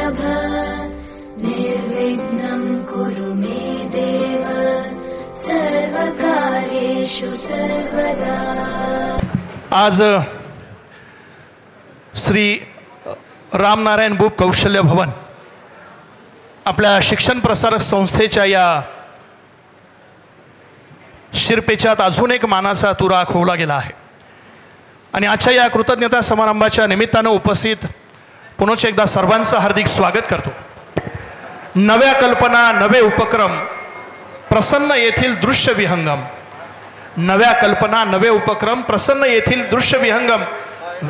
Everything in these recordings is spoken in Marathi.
वल्लभ निर्विघ्नं कुरु मे देव सर्वकार्येषु सर्वदा। आज श्री रामनारायण बुप कौशल्य भवन आपल्या शिक्षण प्रसारक संस्थेच्या या शिरपेचात अजून एक मानाचा तुरा खोवला गेला आहे आणि आजच्या या कृतज्ञता समारंभाच्या निमित्तानं उपस्थित पुनश्च एकदा सर्वांचं हार्दिक स्वागत करतो। नव्या कल्पना, नवे उपक्रम, प्रसन्न येथील दृश्य विहंगम। नव्या कल्पना, नवे उपक्रम, प्रसन्न येथील दृश्य विहंगम।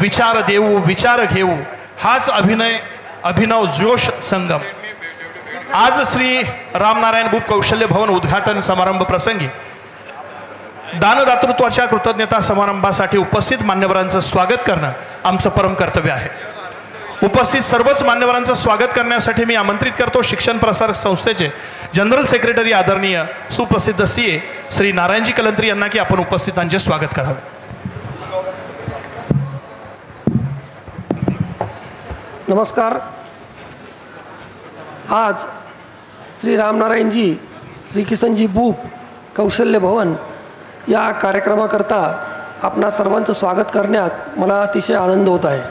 विचार देऊ, विचार घेऊ, हाच अभिनव जोश संगम। आज श्री रामनारायण बुप कौशल्य भवन उद्घाटन समारंभ प्रसंगी दानदातृत्वाच्या कृतज्ञता समारंभासाठी उपस्थित मान्यवरांचं स्वागत करणं आमचं परम कर्तव्य आहे। उपस्थित सर्वच मान्यवरांचं स्वागत करण्यासाठी मी आमंत्रित करतो शिक्षण प्रसारक संस्थेचे जनरल सेक्रेटरी आदरणीय सुप्रसिद्ध CA श्री नारायणजी कलंत्री यांना की आपण उपस्थितांचे स्वागत करावे। नमस्कार। आज श्री रामनारायणजी श्री किसनजी बुप कौशल्य भवन या कार्यक्रमाकरता आपणा सर्वांचं स्वागत करण्यात मला अतिशय आनंद होत आहे।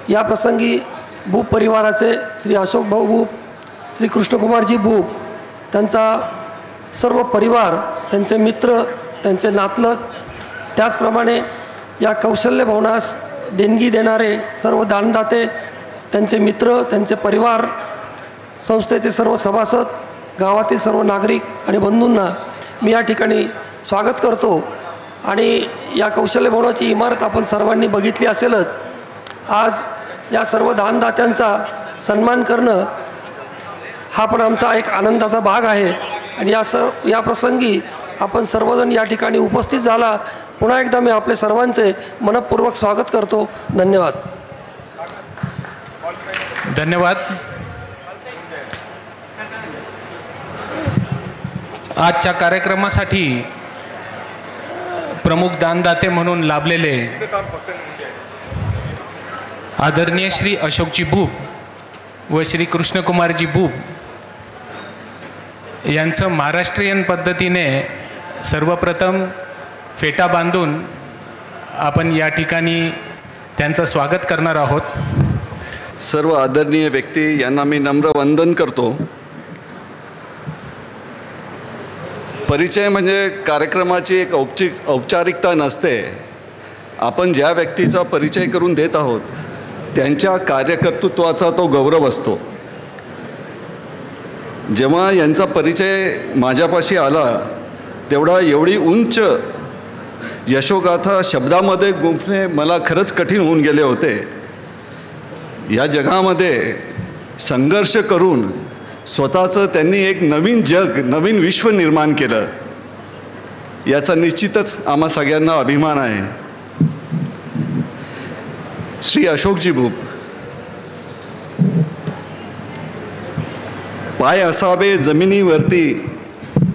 या प्रसंगी बुप परिवाराचे श्री अशोक भाऊ बुप, श्री कृष्णकुमारजी बुप, त्यांचा सर्व परिवार, त्यांचे मित्र, त्यांचे नातलग, त्याचप्रमाणे या कौशल्य भवनास देणगी देणारे सर्व दानदाते, त्यांचे मित्र, त्यांचे परिवार, संस्थेचे सर्व सभासद, गावातील सर्व नागरिक आणि बंधूंना मी या ठिकाणी स्वागत करतो। आणि या कौशल्य भवनाची इमारत आपण सर्वांनी बघितली असेलच। आज या सर्व दानदात्यांचा सन्मान करणं हा पण आमचा एक आनंदाचा भाग आहे आणि या प्रसंगी आपण सर्वजण या ठिकाणी उपस्थित झाला, पुन्हा एकदा मी आपले सर्वांचे मनपूर्वक स्वागत करतो। धन्यवाद। धन्यवाद। आजच्या कार्यक्रमासाठी प्रमुख दानदाते म्हणून लाभलेले आदरणीय श्री अशोकजी बुप व श्री कृष्णकुमारजी बुप यांचं महाराष्ट्रीयन पद्धतीने सर्वप्रथम फेटा बांधून आपण या ठिकाणी त्यांचं स्वागत करणार आहोत। सर्व आदरणीय व्यक्ती यांना मी नम्र वंदन करतो। परिचय म्हणजे कार्यक्रमाची एक औपचारिकता नसते। आपण ज्या व्यक्तीचा परिचय करून देत आहोत त्यांच्या कार्यकर्तृत्वाचा तो गौरव असतो। जेव्हा यांचा परिचय माझ्यापाशी आला तेवढा एवढी उंच यशोगाथा शब्दामध्ये गुंफणे मला खरंच कठीण होऊन गेले होते। या जगामध्ये संघर्ष करून स्वतःचं त्यांनी एक नवीन जग, नवीन विश्व निर्माण केलं, याचा निश्चितच आम्हा सगळ्यांना अभिमान आहे। श्री अशोकजी बुप, पाय असावे जमिनीवरती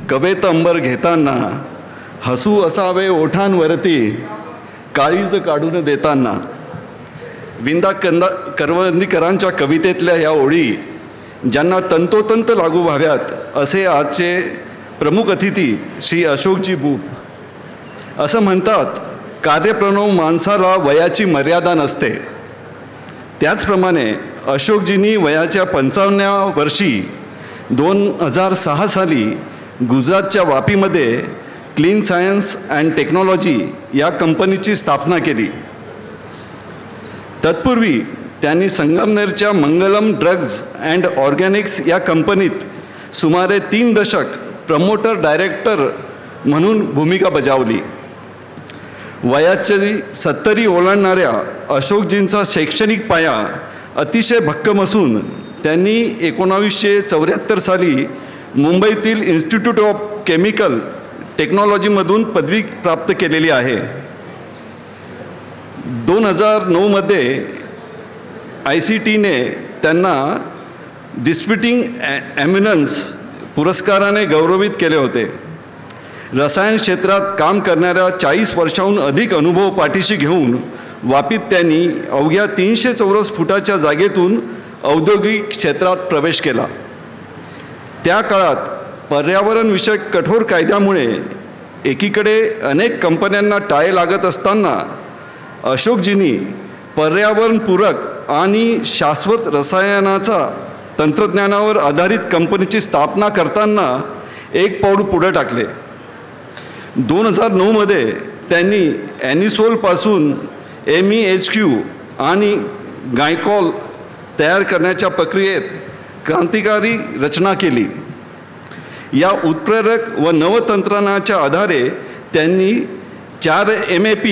कवेत अंबर घेताना, हसू असावे ओठांवरती काळीज काढून देताना। विंदा करवंदीकरांच्या कवितेतल्या या ओळी ज्यांना तंतोतंत लागू व्हाव्यात असे आजचे प्रमुख अतिथी श्री अशोकजी बुप। असं म्हणतात, कार्यप्रणव माणसाला वयाची मर्यादा नसते। त्याचप्रमाणे अशोकजींनी वयाच्या 55व्या वर्षी 2006 साली गुजरातच्या वापीमध्ये क्लीन सायन्स अँड टेक्नॉलॉजी या कंपनीची स्थापना केली। तत्पूर्वी त्यांनी संगमनेरच्या मंगलम ड्रग्ज अँड ऑर्गॅनिक्स या कंपनीत सुमारे 3 दशक प्रमोटर डायरेक्टर म्हणून भूमिका बजावली। वयाची 70 ओलांडणाऱ्या अशोकजींचा शैक्षणिक पाया अतिशय भक्कम असून त्यांनी 1974 साली मुंबईतील इन्स्टिट्यूट ऑफ केमिकल टेक्नॉलॉजीमधून पदवी प्राप्त केलेली आहे। 2009 मध्ये ICTने त्यांना डिस्प्युटिंग एमिनन्स पुरस्काराने गौरवित केले होते। रसायन क्षेत्रात काम करणाऱ्या 40 वर्षांहून अधिक अनुभव पाठीशी घेऊन वापीत त्यांनी अवघ्या 300 चौरस फुटाच्या जागेतून औद्योगिक क्षेत्रात प्रवेश केला. त्या काळात पर्यावरणविषयक कठोर कायद्यामुळे एकीकडे अनेक कंपन्यांना टाळे लागत असताना अशोकजींनी पर्यावरणपूरक आणि शाश्वत रसायनाचा तंत्रज्ञानावर आधारित कंपनीची स्थापना करताना एक पाऊल पुढे टाकले. 2009मध्ये त्यांनी ॲनिसोलपासून MEHQ आणि गायकॉल तयार करण्याच्या प्रक्रियेत क्रांतिकारी रचना केली. या उत्प्रेरक व नवतंत्रज्ञानाच्या आधारे त्यांनी 4 MAP,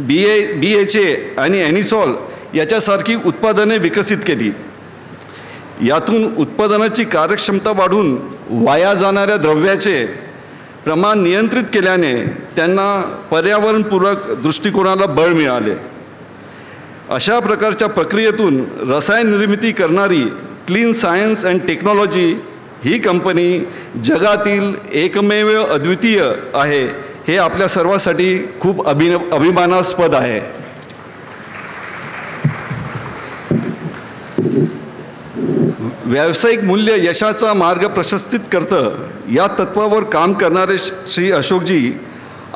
BHA आणि ॲनिसॉल याच्यासारखी उत्पादने विकसित केली. यातून उत्पादनाची कार्यक्षमता वाढून वाया जाणाऱ्या द्रव्याचे प्रमाण नियंत्रित केल्याने त्यांना पर्यावरणपूरक दृष्टिकोनाला बळ मिळाले. अशा प्रकारच्या प्रक्रियेतून रसायन निर्मिती करणारी clean science and technology he company जगातील एकमेव अद्वितीय आहे, हे आपल्या सर्वांसाठी खूप अभिमानास्पद आहे. व्यावसायिक मूल्य यशाचा मार्ग प्रशस्तित करतं, या तत्त्वावर काम करणारे श्री अशोकजी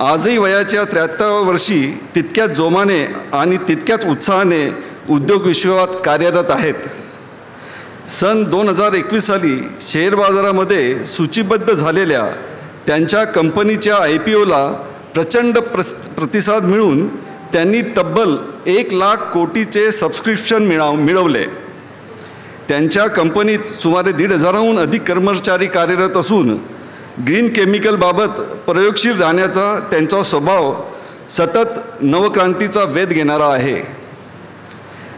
आजही वयाच्या 73व्या वर्षी तितक्याच जोमाने आणि तितक्याच उत्साहाने उद्योग विश्वात कार्यरत आहेत. सन 2021 साली शेअर बाजारामध्ये सूचीबद्ध झालेल्या त्यांच्या कंपनीच्या IPOला प्रचंड प्रतिसाद मिळून त्यांनी तब्बल 1 लाख कोटीचे सबस्क्रिप्शन मिळवले. त्यांच्या कंपनीत सुमारे 1,500हून अधिक कर्मचारी कार्यरत असून ग्रीन केमिकलबाबत प्रयोगशील राहण्याचा त्यांचा स्वभाव सतत नवक्रांतीचा वेध घेणारा आहे.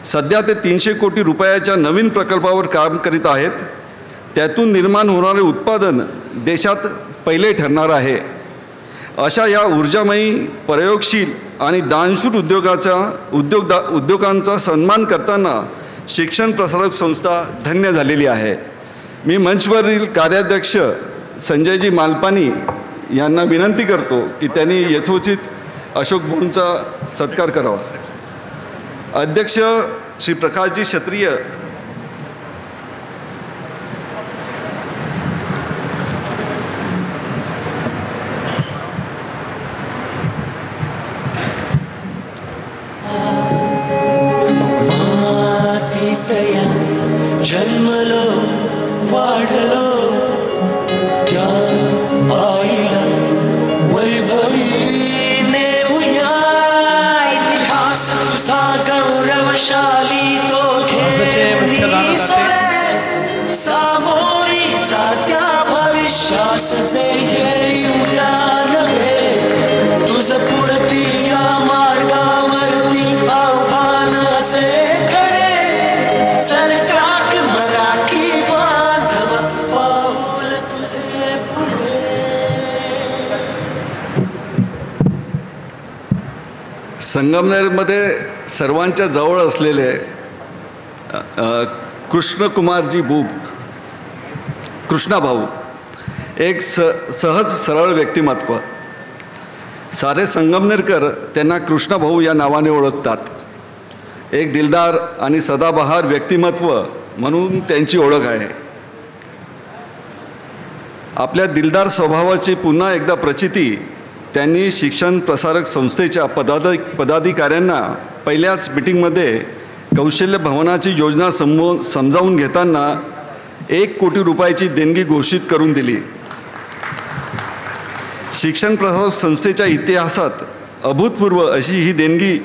सध्या ते 300 कोटी रुपयाच्या नवीन प्रकल्पावर काम करीत आहेत. त्यातून निर्माण होणारे उत्पादन देशात पहिले ठरणार आहे. अशा या ऊर्जामयी, प्रयोगशील आणि दानशूर उद्योगांचा सन्मान करताना शिक्षण प्रसारक संस्था धन्य झालेली आहे. मी मंचवरील कार्याध्यक्ष संजयजी मालपानी यांना विनंती करतो की त्यांनी यथोचित अशोक भाऊंचा सत्कार करावा. अध्यक्ष श्री प्रकाशजी क्षत्रिय, जन्मलो वाढलो त्या आईला वैभवी नेऊया, इतिहास तुझा गौरवशाली तो घेऊन सामोरी जात्या भविष्यास जे येऊया नव्हे. तुझ पुढती या मार्गावरती आव्हान असे खडे सरकार मराठी बांधव पाऊल तुझे पुढे. संगमनेरमध्ये सर्वांच्या जवळ असलेले कृष्णकुमारजी बुब, कृष्णाभाऊ, एक सहज सरळ व्यक्तिमत्व. सारे संगमनेरकर त्यांना कृष्णाभाऊ या नावाने ओळखतात. एक दिलदार आणि सदाबहार व्यक्तिमत्व म्हणून त्यांची ओळख आहे. आपल्या दिलदार स्वभावाची पुन्हा एकदा प्रचिती त्यांनी शिक्षण प्रसारक संस्थेच्या पदाधिकाऱ्यांना पहिल्याच मीटिंगमध्ये कौशल्य भवनाची योजना समजावून घेताना 1 कोटी रुपयाची देणगी घोषित करून दिली. शिक्षण प्रसारक संस्थेच्या इतिहासात अभूतपूर्व अशी ही देणगी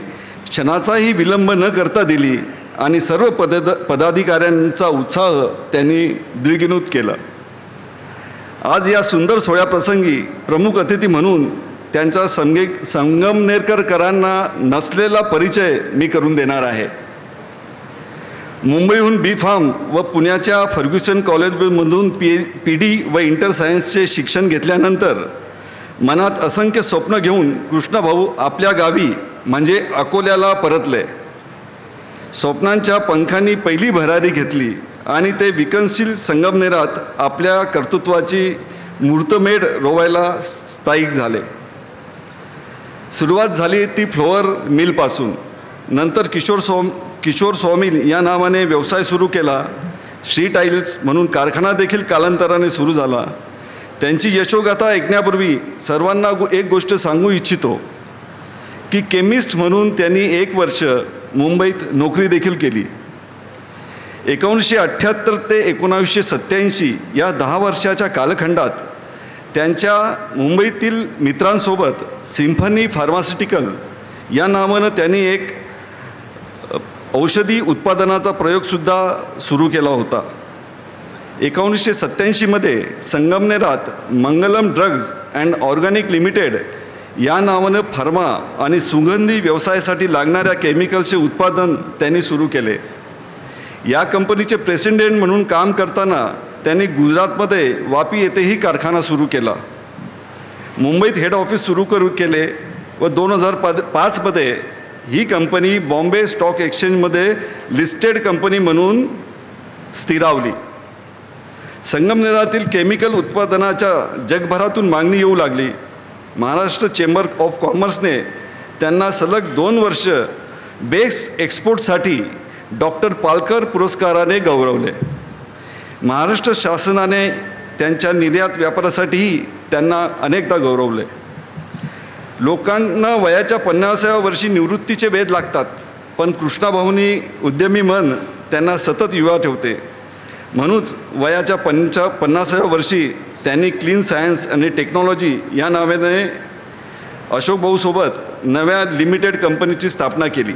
क्षणाचाही विलंब न करता दिली आणि सर्व पदाधिकाऱ्यांचा उत्साह त्यांनी द्विगुणित केला. आज या सुंदर सोहळ्याप्रसंगी प्रमुख अतिथी म्हणून त्यांचा संगमनेरकरांना नसलेला परिचय मी करून देणार आहे. मुंबईहून B.Pharm व पुण्याच्या फर्ग्युसन कॉलेजमधून PD व इंटर सायन्सचे शिक्षण घेतल्यानंतर मनात असंख्य स्वप्न घेऊन कृष्णाभाऊ आपल्या गावी म्हणजे अकोल्याला परतले. स्वप्नांच्या पंखांनी पहिली भरारी घेतली आणि ते विकसनशील संगमनेरात आपल्या कर्तृत्वाची मुहूर्तमेढ रोवायला स्थायिक झाले. सुरुवात झाली ती फ्लोअर मिलपासून. नंतर किशोर सॉमिल या नावाने व्यवसाय सुरू केला. श्री टाईल्स म्हणून कारखाना देखील कालांतराने सुरू झाला. त्यांची यशोगाथा ऐकण्यापूर्वी सर्वांना एक गोष्ट सांगू इच्छितो की केमिस्ट म्हणून त्यांनी 1 वर्ष मुंबईत नोकरी देखील केली. 1978 ते 1987 या 10 वर्षाच्या कालखंडात त्यांच्या मुंबईतील मित्रांसोबत सिम्फनी फार्मास्युटिकल या नावानं त्यांनी एक औषधी उत्पादनाचा प्रयोगसुद्धा सुरू केला होता. 1987मध्ये संगमनेरात मंगलम ड्रग्ज अँड ऑर्गॅनिक लिमिटेड या नावानं फार्मा आणि सुगंधी व्यवसायासाठी लागणाऱ्या केमिकलचे उत्पादन त्यांनी सुरू केले. या कंपनीचे प्रेसिडेंट म्हणून काम करताना त्यांनी गुजरातमध्ये वापी येथेही कारखाना सुरू केला. मुंबईत हेड ऑफिस सुरू केले व 2005मध्ये ही कंपनी बॉम्बे स्टॉक एक्सचेंजमध्ये लिस्टेड कंपनी म्हणून स्थिरावली. संगमनेरातील केमिकल उत्पादनाच्या जगभरातून मागणी येऊ लागली. महाराष्ट्र चेंबर ऑफ कॉमर्सने त्यांना सलग 2 वर्ष बेस्ट एक्सपोर्टसाठी डॉक्टर पालकर पुरस्काराने गौरवले. महाराष्ट्र शासनाने त्यांच्या निर्यात व्यापारासाठीही त्यांना अनेकदा गौरवले. लोकांना वयाच्या 50व्या वर्षी निवृत्तीचे वेध लागतात, पण कृष्णाभाऊंनी उद्यमी मन त्यांना सतत युवा ठेवते. म्हणूनच वयाच्या 50व्या वर्षी त्यांनी क्लीन सायन्स आणि टेक्नॉलॉजी या नावाने अशोक भाऊसोबत नव्या लिमिटेड कंपनीची स्थापना केली.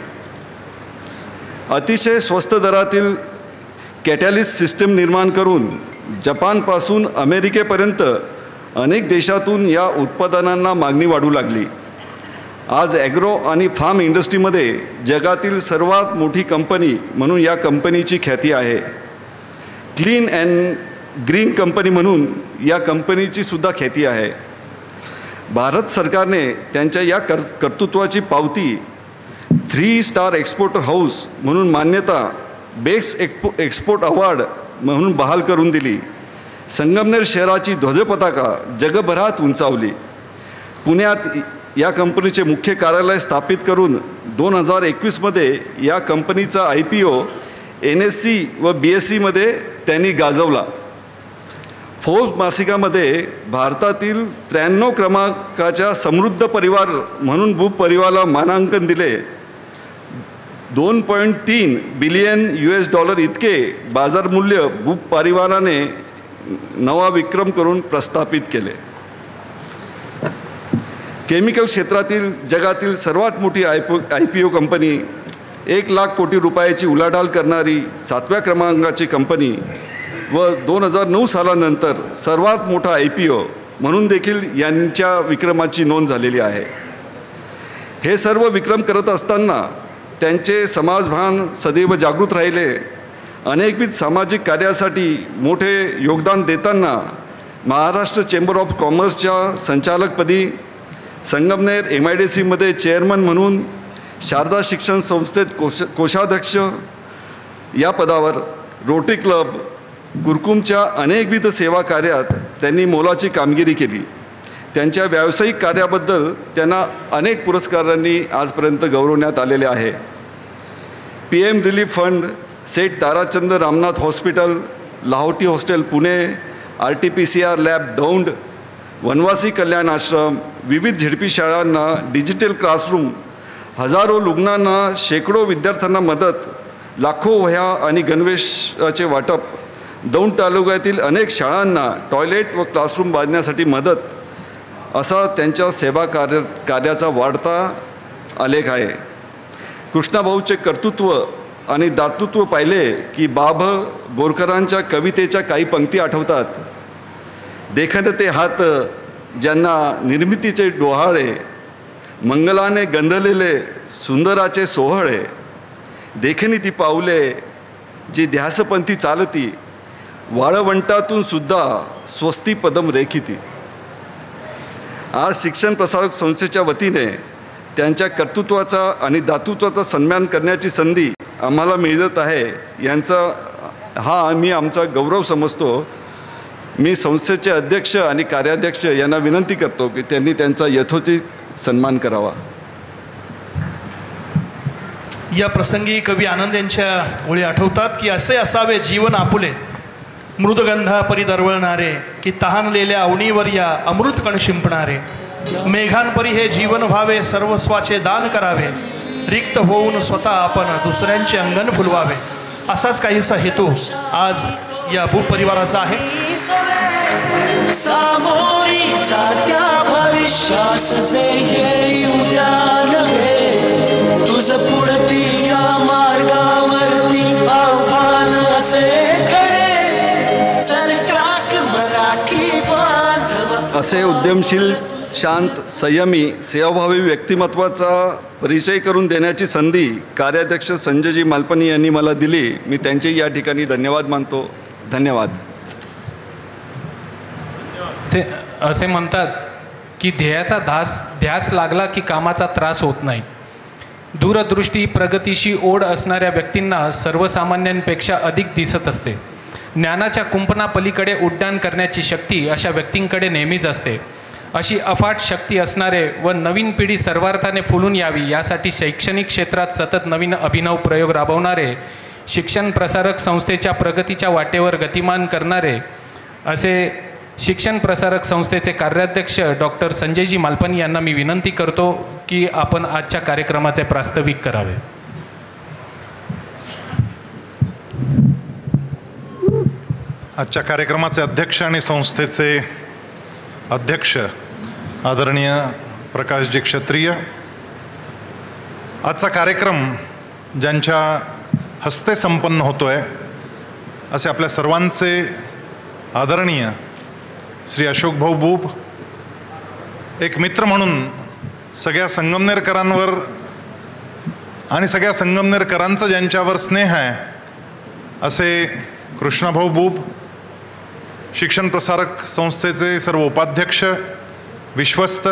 अतिशय स्वस्त दरातील कॅटॅलिस्ट सिस्टम निर्माण करून जपानपासून अमेरिकेपर्यंत अनेक देशातून या उत्पादनांना मागणी वाढू लागली. आज ॲग्रो आणि फार्म इंडस्ट्रीमध्ये जगातील सर्वात मोठी कंपनी म्हणून या कंपनीची ख्याती आहे. क्लीन अँड ग्रीन कंपनी म्हणून या कंपनीची सुद्धा ख्याती आहे. भारत सरकारने त्यांच्या या कर्तृत्वाची पावती 3 स्टार एक्सपोर्टर हाऊस म्हणून मान्यता, बेस्ट एक्सपोर्ट अवॉर्ड म्हणून बहाल करून दिली. संगमनेर शहराची ध्वजपताका जगभरात उंचावली. पुण्यात या कंपनीचे मुख्य कार्यालय स्थापित करून 2021मध्ये या कंपनीचा IPO NSE व BSEमध्ये त्यांनी गाजवला. फोर्ब्स मासिकामध्ये भारतातील 93 क्रमांकाच्या समृद्ध परिवार म्हणून बुप परिवाराला मानांकन दिले. $2.3 बिलियन इतके बाजारमूल्य बुप परिवाराने नवा विक्रम करून प्रस्थापित केले. केमिकल क्षेत्रातील जगातील सर्वात मोठी IPO कंपनी, 1 लाख कोटी रुपयाची उलाढाल करणारी 7व्या क्रमांकाची कंपनी व 2009 सालानंतर सर्वात मोठा IPO म्हणून देखील यांच्या विक्रमाची नोंद झालेली आहे. हे सर्व विक्रम करत असताना त्यांचे समाजभान सदैव जागृत राहिले. अनेकविध सामाजिक कार्यासाठी मोठे योगदान देताना महाराष्ट्र चेंबर ऑफ कॉमर्सच्या संचालकपदी, संगमनेर MIDCमध्ये चेअरमन म्हणून, शारदा शिक्षण संस्थेत कोषाध्यक्ष या पदावर, रोटरी क्लब, कुरकुमच्या अनेकविध सेवा कार्यात त्यांनी मोलाची कामगिरी केली. त्यांच्या व्यावसायिक कार्याबद्दल त्यांना अनेक पुरस्कारांनी आजपर्यंत गौरवण्यात आलेले आहे. PM relief fund, Seth Tarachand Ramnath hospital, Lahoti hostel Pune, RTPCR lab Daund, Vanvasi Kalyan आश्रम, विविध झेडपी शाळांना डिजिटल क्लासरूम, हजारो रुग्णांना, शेकडो विद्यार्थ्यांना मदत, लाखो वह्या आणि गणवेशाचे वाटप, दौंड तालुक्यातील अनेक शाळांना टॉयलेट व क्लासरूम बांधण्यासाठी मदत, असा त्यांच्या सेवा कार्याचा वाढता आलेख आहे. कृष्णाभाऊचे कर्तृत्व आणि दातृत्व पाहिले की बोरकरांच्या कवितेच्या काही पंक्ती आठवतात. देखत ते हात ज्यांना निर्मितीचे डोहाळे, मंगलाने गंधलेले सुंदराचे सोहळे, देखणी ती पावले जी ध्यासपंथी चालती, वाळवंटातून सुद्धा स्वस्ती पदम रेखिती. आज शिक्षण प्रसारक संस्थेच्या वतीने त्यांच्या कर्तृत्वाचा आणि दातृत्वाचा सन्मान करण्याची संधी आम्हाला मिळत आहे. मी आमचा गौरव समजतो. मी संस्थेचे अध्यक्ष आणि कार्याध्यक्ष यांना विनंती करतो की त्यांनी त्यांचा यथोचित सन्मान करावा. या प्रसंगी कवी आनंद यांच्या ओळी आठवतात की असे असावे जीवन आपुले मृदगंधा परी दरवळणारे की तहानलेल्या अवनीवर या अमृत कण शिंपणारे मेघांपरी हे जीवन व्हावे सर्वस्वाचे दान करावे रिक्त होऊन स्वतः आपण दुसऱ्यांचे अंगण फुलवावे असाच काहीसा हेतू आज या भूप परिवाराचा आहे. सामोरी जात्या भविष्यास जे येऊया नव्हे तुझ पुढती या मार्गावरती आव्हान असे खरे सरक्राक मराठी बांधव असे उद्यमशील शांत संयमी सेवाभावी व्यक्तिमत्वाचा परिचय करून देण्याची संधी कार्याध्यक्ष संजयजी मालपनी यांनी मला दिली. मी त्यांचे या ठिकाणी धन्यवाद मानतो. धन्यवाद. ते असे म्हणतात की ध्येयाचा ध्यास लागला की कामाचा त्रास होत नाही. दूरदृष्टी प्रगतीशी ओढ असणाऱ्या व्यक्तींना सर्वसामान्यांपेक्षा अधिक दिसत असते. ज्ञानाच्या कुंपणापलीकडे उड्डाण करण्याची शक्ती अशा व्यक्तींकडे नेहमीच असते. अशी अफाट शक्ती असणारे व नवीन पिढी सर्वार्थाने फुलून यावी यासाठी शैक्षणिक क्षेत्रात सतत नवीन अभिनव प्रयोग राबवणारे शिक्षण प्रसारक संस्थेच्या प्रगतीच्या वाटेवर गतिमान करणारे असे शिक्षण प्रसारक संस्थेचे कार्याध्यक्ष डॉक्टर संजयजी मालपनी यांना मी विनंती करतो की आपण आजच्या कार्यक्रमाचे प्रास्ताविक करावे. आजच्या कार्यक्रमाचे अध्यक्ष आणि संस्थेचे अध्यक्ष आदरणीय प्रकाशजी क्षत्रिय, आजचा कार्यक्रम ज्यांच्या हस्ते संपन्न होतो आहे असे आपल्या सर्वांचे आदरणीय श्री अशोक भाऊ बुब, एक मित्र म्हणून सगळ्या संगमनेरकरांवर आणि सगळ्या संगमनेरकरांचं ज्यांच्यावर स्नेह आहे असे कृष्णभाऊ बुब, शिक्षण प्रसारक संस्थेचे सर्व उपाध्यक्ष, विश्वस्त,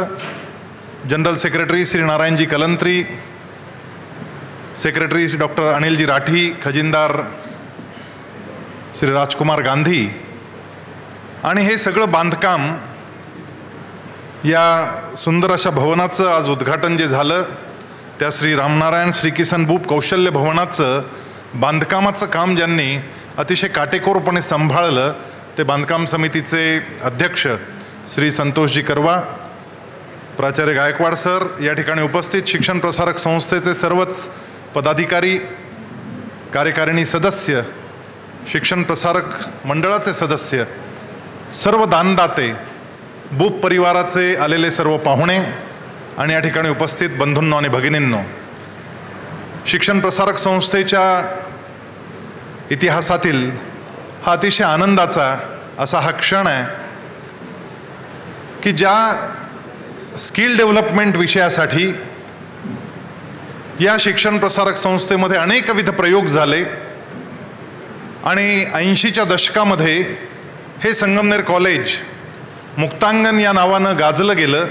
general secretary Shri Narayanji Kalantri, secretary doctor Anilji Rathi, खजिनदार श्री राजकुमार गांधी आणि हे सगळं बांधकाम या सुंदर अशा भवनाचं आज उद्घाटन जे झालं त्या श्री रामनारायण श्री किसन बुब कौशल्य भवनाचं बांधकामाचं काम ज्यांनी अतिशय काटेकोरपणे सांभाळलं ते बांधकाम समितीचे अध्यक्ष श्री संतोषजी करवा, प्राचार्य गायकवाड सर, या ठिकाणी उपस्थित शिक्षण प्रसारक संस्थेचे सर्वच पदाधिकारी, कार्यकारिणी सदस्य, शिक्षण प्रसारक मंडळाचे सदस्य, सर्व दानदाते, बुब परिवाराचे आलेले सर्व पाहुणे आणि या ठिकाणी उपस्थित बंधूंनो आणि भगिनींनो, शिक्षण प्रसारक संस्थेच्या इतिहासातील हा अतिशय आनंदाचा असा हा क्षण आहे की ज्या स्किल डेव्हलपमेंट विषयासाठी या शिक्षण प्रसारक संस्थेमध्ये अनेकविध प्रयोग झाले आणि 80च्या दशकामध्ये हे संगमनेर कॉलेज मुक्तांगण या नावानं गाजलं गेलं.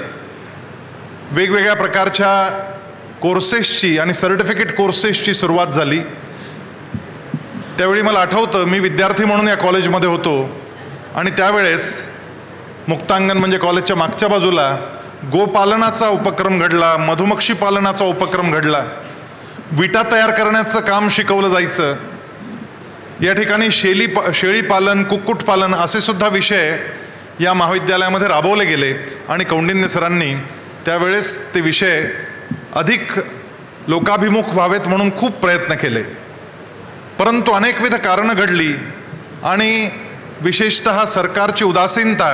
वेगवेगळ्या प्रकारच्या कोर्सेसची आणि सर्टिफिकेट कोर्सेसची सुरुवात झाली. त्यावेळी मला आठवतं मी विद्यार्थी म्हणून या कॉलेजमध्ये होतो आणि त्यावेळेस मुक्तांगण म्हणजे कॉलेजच्या मागच्या बाजूला गोपालनाचा उपक्रम घडला, मधुमक्षी पालनाचा उपक्रम घडला, विटा तयार करण्याचं काम शिकवलं जायचं. या ठिकाणी शेळी पालन, कुक्कुटपालन असे सुद्धा विषय या महाविद्यालयामध्ये राबवले गेले आणि कौंडिन्य सरांनी त्यावेळेस ते विषय अधिक लोकाभिमुख व्हावेत म्हणून खूप प्रयत्न केले. परंतु अनेकविध कारणं घडली आणि विशेषतः सरकारची उदासीनता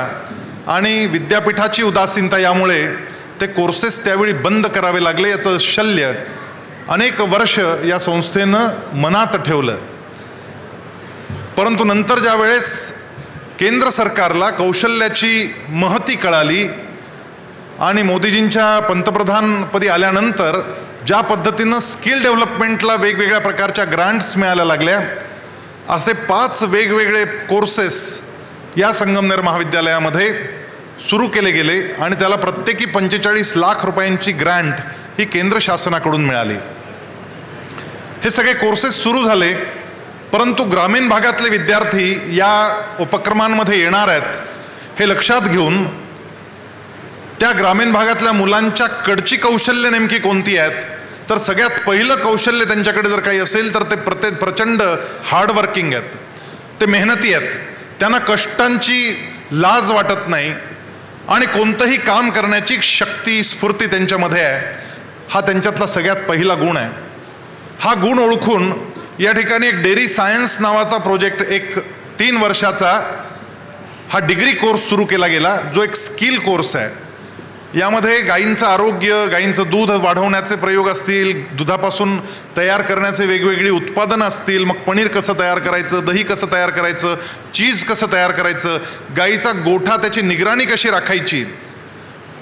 आणि विद्यापीठाची उदासीनता यामुळे ते कोर्सेस त्यावेळी बंद करावे लागले. याचं शल्य अनेक वर्ष या संस्थेनं मनात ठेवलं. परंतु नंतर ज्या वेळेस केंद्र सरकारला कौशल्याची महती कळाली आणि मोदीजींच्या पंतप्रधानपदी आल्यानंतर ज्या पद्धतीनं स्किल डेव्हलपमेंटला वेगवेगळ्या प्रकारच्या ग्रांट्स मिळायला लागल्या, असे 5 वेगवेगळे कोर्सेस या संगमनेर महाविद्यालयामध्ये सुरू केले गेले आणि त्याला प्रत्येकी 45 लाख रुपयांची ग्रँट ही केंद्र शासनाकडून मिळाली. हे सगळे कोर्सेस सुरू झाले, परंतु ग्रामीण भागातले विद्यार्थी या उपक्रमांमध्ये येणार आहेत हे लक्षात घेऊन त्या ग्रामीण भागातल्या मुलांच्या कडची कौशल्य नेमकी कोणती आहेत तर सगळ्यात पहिलं कौशल्य त्यांच्याकडे जर काही असेल तर ते प्रचंड हार्डवर्किंग आहेत, ते मेहनती आहेत, त्यांना कष्टांची लाज वाटत नाही आणि कोणतंही काम करण्याची शक्ती स्फूर्ती त्यांच्यामध्ये आहे. हा त्यांच्यातला सगळ्यात पहिला गुण आहे. हा गुण ओळखून या ठिकाणी एक डेअरी सायन्स नावाचा प्रोजेक्ट, एक 3 वर्षाचा हा डिग्री कोर्स सुरू केला गेला, जो एक स्किल कोर्स आहे. यामध्ये गायींचं आरोग्य, गायींचं दूध वाढवण्याचे प्रयोग असतील, दुधापासून तयार करण्याचे वेगवेगळी उत्पादनं असतील, मग पनीर कसं तयार करायचं, दही कसं तयार करायचं, चीज कसं तयार करायचं, गायीचा गोठा त्याची निगराणी कशी राखायची,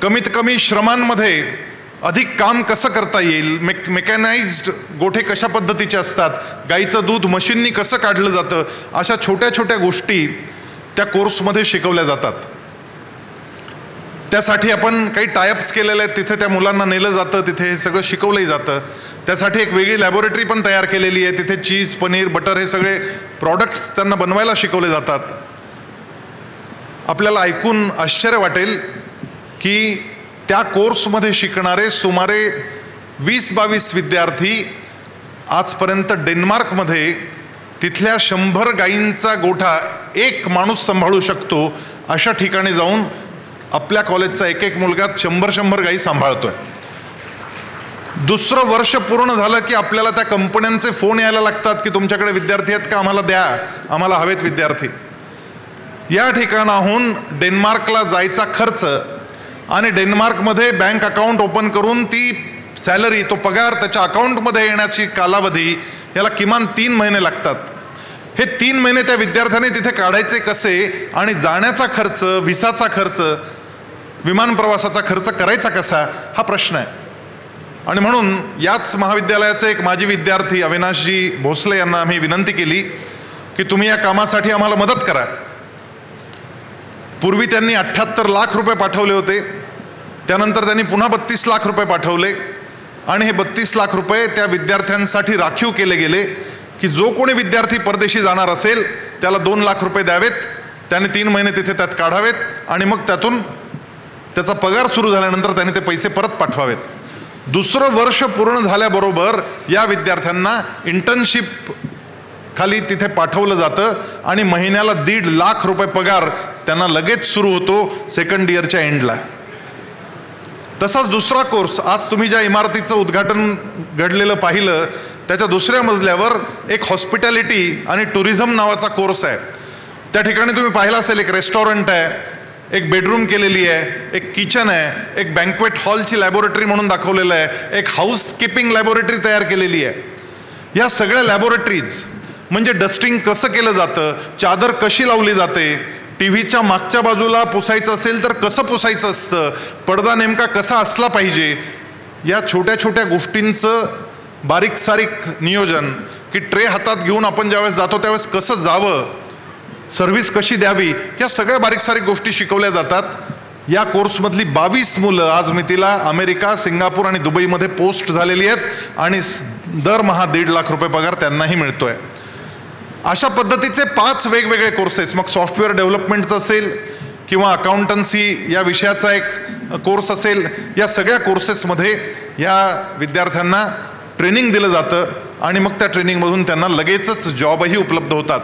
कमीत कमी श्रमांमध्ये अधिक काम कसं करता येईल, मेकॅनाइज्ड गोठे कशा पद्धतीचे असतात, गायीचं दूध मशीननी कसं काढलं जातं, अशा छोट्या छोट्या गोष्टी त्या कोर्समध्ये शिकवल्या जातात. त्यासाठी आपण काही टायअप्स केलेले आहेत, तिथे त्या मुलांना नेलं जातं, तिथे हे सगळं शिकवलंही जातं. त्यासाठी एक वेगळी लॅबोरेटरी पण तयार केलेली आहे, तिथे चीज, पनीर, बटर हे सगळे प्रॉडक्ट्स त्यांना बनवायला शिकवले जातात. आपल्याला ऐकून आश्चर्य वाटेल की त्या कोर्समध्ये शिकणारे सुमारे 20-22 विद्यार्थी आजपर्यंत डेन्मार्कमध्ये तिथल्या 100 गायींचा गोठा एक माणूस सांभाळू शकतो अशा ठिकाणी जाऊन आपल्या कॉलेजचा एक मुलगा 100 गायी सांभाळतोय. दुसरं वर्ष पूर्ण झालं की आपल्याला त्या कंपन्यांचे फोन यायला लागतात की तुमच्याकडे विद्यार्थी आहेत का, आम्हाला द्या, आम्हाला हवेत विद्यार्थी. या ठिकाणाहून डेन्मार्कला जायचा खर्च आणि डेन्मार्कमध्ये बँक अकाउंट ओपन करून ती सॅलरी, तो पगार त्याच्या अकाउंटमध्ये येण्याची कालावधी, याला किमान 3 महिने लागतात. हे 3 महिने त्या विद्यार्थ्याने तिथे काढायचे कसे आणि जाण्याचा खर्च, व्हिसाचा खर्च, विमान प्रवासाचा खर्च करायचा कसा, हा प्रश्न आहे. आणि म्हणून याच महाविद्यालयाचे एक माजी विद्यार्थी अविनाशजी भोसले यांना आम्ही विनंती केली की तुम्ही या कामासाठी आम्हाला मदत करा. पूर्वी त्यांनी 78 लाख रुपये पाठवले होते, त्यानंतर त्यांनी पुन्हा 32 लाख रुपये पाठवले आणि हे 32 लाख रुपये त्या विद्यार्थ्यांसाठी राखीव केले गेले की जो कोणी विद्यार्थी परदेशी जाणार असेल त्याला 2 लाख रुपये द्यावेत, त्याने 3 महिने तिथे त्यात काढावेत आणि मग त्यातून त्याचा पगार सुरू झाल्यानंतर त्याने ते पैसे परत पाठवावेत. दुसरं वर्ष पूर्ण झाल्याबरोबर या विद्यार्थ्यांना इंटर्नशिप खाली तिथे पाठवलं जातं आणि महिन्याला 1.5 लाख रुपये पगार त्यांना लगेच सुरू होतो सेकंड इयरच्या एंडला. तसाच दुसरा कोर्स, आज तुम्ही ज्या इमारतीचं उद्घाटन घडलेलं पाहिलं त्याच्या दुसऱ्या मजल्यावर एक हॉस्पिटॅलिटी आणि टुरिझम नावाचा कोर्स आहे. त्या ठिकाणी तुम्ही पाहिलं असेल, एक रेस्टॉरंट आहे, एक बेडरूम केलेली आहे, एक किचन आहे, एक बँक्वेट हॉलची लॅबोरेटरी म्हणून दाखवलेलं आहे, एक हाऊस कीपिंग लॅबोरेटरी तयार केलेली आहे. या सगळ्या लॅबोरेटरीज म्हणजे डस्टिंग कसं केलं जातं, चादर कशी लावली जाते, टीव्हीच्या मागच्या बाजूला पुसायचं असेल तर कसं पुसायचं असतं, पडदा नेमका कसा असला पाहिजे, या छोट्या छोट्या गोष्टींचं बारीक सारीक नियोजन, की ट्रे हातात घेऊन आपण ज्यावेळेस जातो त्यावेळेस कसं जावं, सर्व्हिस कशी द्यावी, या सगळ्या बारीक सारीक गोष्टी शिकवल्या जातात. या कोर्समधली 22 मुलं आज मितीला अमेरिका, सिंगापूर आणि दुबईमध्ये पोस्ट झालेली आहेत आणि दरमहा 1.5 लाख रुपये पगार त्यांनाही मिळतोय. अशा पद्धतीचे 5 वेगवेगळे कोर्सेस, मग सॉफ्टवेअर डेव्हलपमेंटचं असेल किंवा अकाउंटन्सी या विषयाचा एक कोर्स असेल, या सगळ्या कोर्सेसमध्ये या विद्यार्थ्यांना ट्रेनिंग दिलं जातं आणि मग त्या ट्रेनिंगमधून त्यांना लगेचच जॉबही उपलब्ध होतात.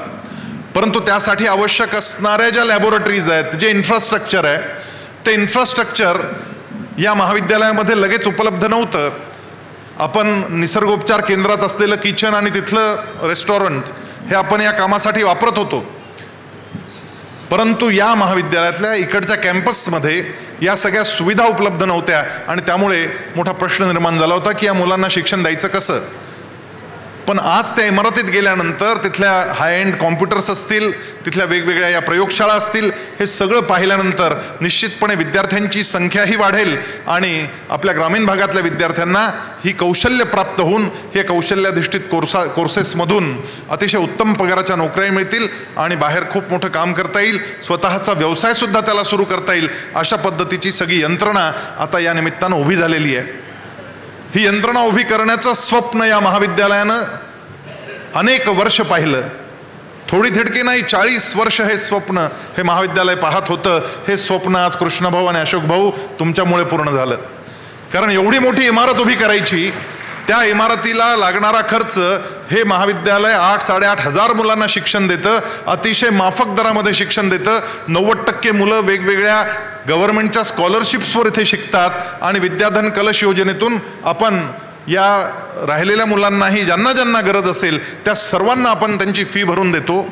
परंतु त्यासाठी आवश्यक असणाऱ्या ज्या लॅबोरेटरीज आहेत, जे इन्फ्रास्ट्रक्चर आहे, ते इन्फ्रास्ट्रक्चर या महाविद्यालयामध्ये लगेच उपलब्ध नव्हतं. आपण निसर्गोपचार केंद्रात असलेलं किचन आणि तिथलं रेस्टॉरंट हे आपण या कामासाठी वापरत होतो, परंतु या महाविद्यालयातल्या इकडच्या कॅम्पसमध्ये या सगळ्या सुविधा उपलब्ध नव्हत्या आणि त्यामुळे मोठा प्रश्न निर्माण झाला होता की या मुलांना शिक्षण द्यायचं कसं. पण आज त्या इमारतीत गेल्यानंतर तिथल्या हाय एंड कॉम्प्युटर्स असतील, तिथल्या वेगवेगळ्या या प्रयोगशाळा असतील, हे सगळं पाहिल्यानंतर निश्चितपणे विद्यार्थ्यांची संख्याही वाढेल आणि आपल्या ग्रामीण भागातल्या विद्यार्थ्यांना ही कौशल्य प्राप्त होऊन हे कौशल्याधिष्ठित कोर्सेसमधून अतिशय उत्तम पगाराच्या नोकऱ्या मिळतील आणि बाहेर खूप मोठं काम करता येईल, स्वतःचा व्यवसायसुद्धा त्याला सुरू करता येईल. अशा पद्धतीची सगळी यंत्रणा आता या निमित्तानं उभी झालेली आहे. ही यंत्रणा उभी करण्याचं स्वप्न या महाविद्यालयानं अनेक वर्ष पाहिलं. थोडी थिडकी नाही, 40 वर्ष हे स्वप्न हे महाविद्यालय पाहत होतं. हे स्वप्न आज कृष्णभाऊ आणि अशोक भाऊ तुमच्यामुळे पूर्ण झालं. कारण एवढी मोठी इमारत उभी करायची, त्या इमारतीला लागणारा खर्च हे महाविद्यालय 8-8.5 हजार मुलांना शिक्षण देतं, अतिशय माफक दरामध्ये शिक्षण देतं. 90% मुलं वेगवेगळ्या गव्हर्नमेंटच्या स्कॉलरशिप्सवर इथे शिकतात आणि विद्याधन कलश योजनेतून आपण या राहिलेल्या मुलांनाही ज्यांना ज्यांना गरज असेल त्या सर्वांना आपण त्यांची फी भरून देतो.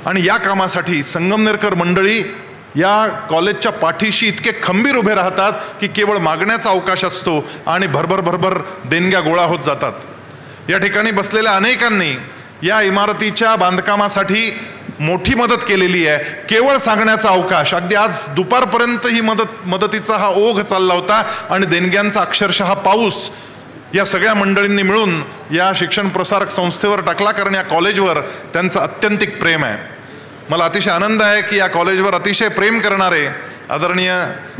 आणि या कामासाठी संगमनेरकर मंडळी या कॉलेजच्या पाठीशी इतके खंबीर उभे राहतात की केवळ मागण्याचा अवकाश असतो आणि भरभर देणग्या गोळा होत जातात. या ठिकाणी बसलेल्या अनेकांनी या इमारतीच्या बांधकामासाठी मोठी मदत केलेली आहे. केवळ सांगण्याचा अवकाश, अगदी आज दुपारपर्यंत ही मदतीचा हा ओघ चालला होता आणि देणग्यांचा अक्षरशः पाऊस या सगळ्या मंडळींनी मिळून या शिक्षण प्रसारक संस्थेवर टाकला, कारण या कॉलेजवर त्यांचं अत्यंतिक प्रेम आहे. मला अतिशय आनंद आहे की या कॉलेजवर अतिशय प्रेम करणारे आदरणीय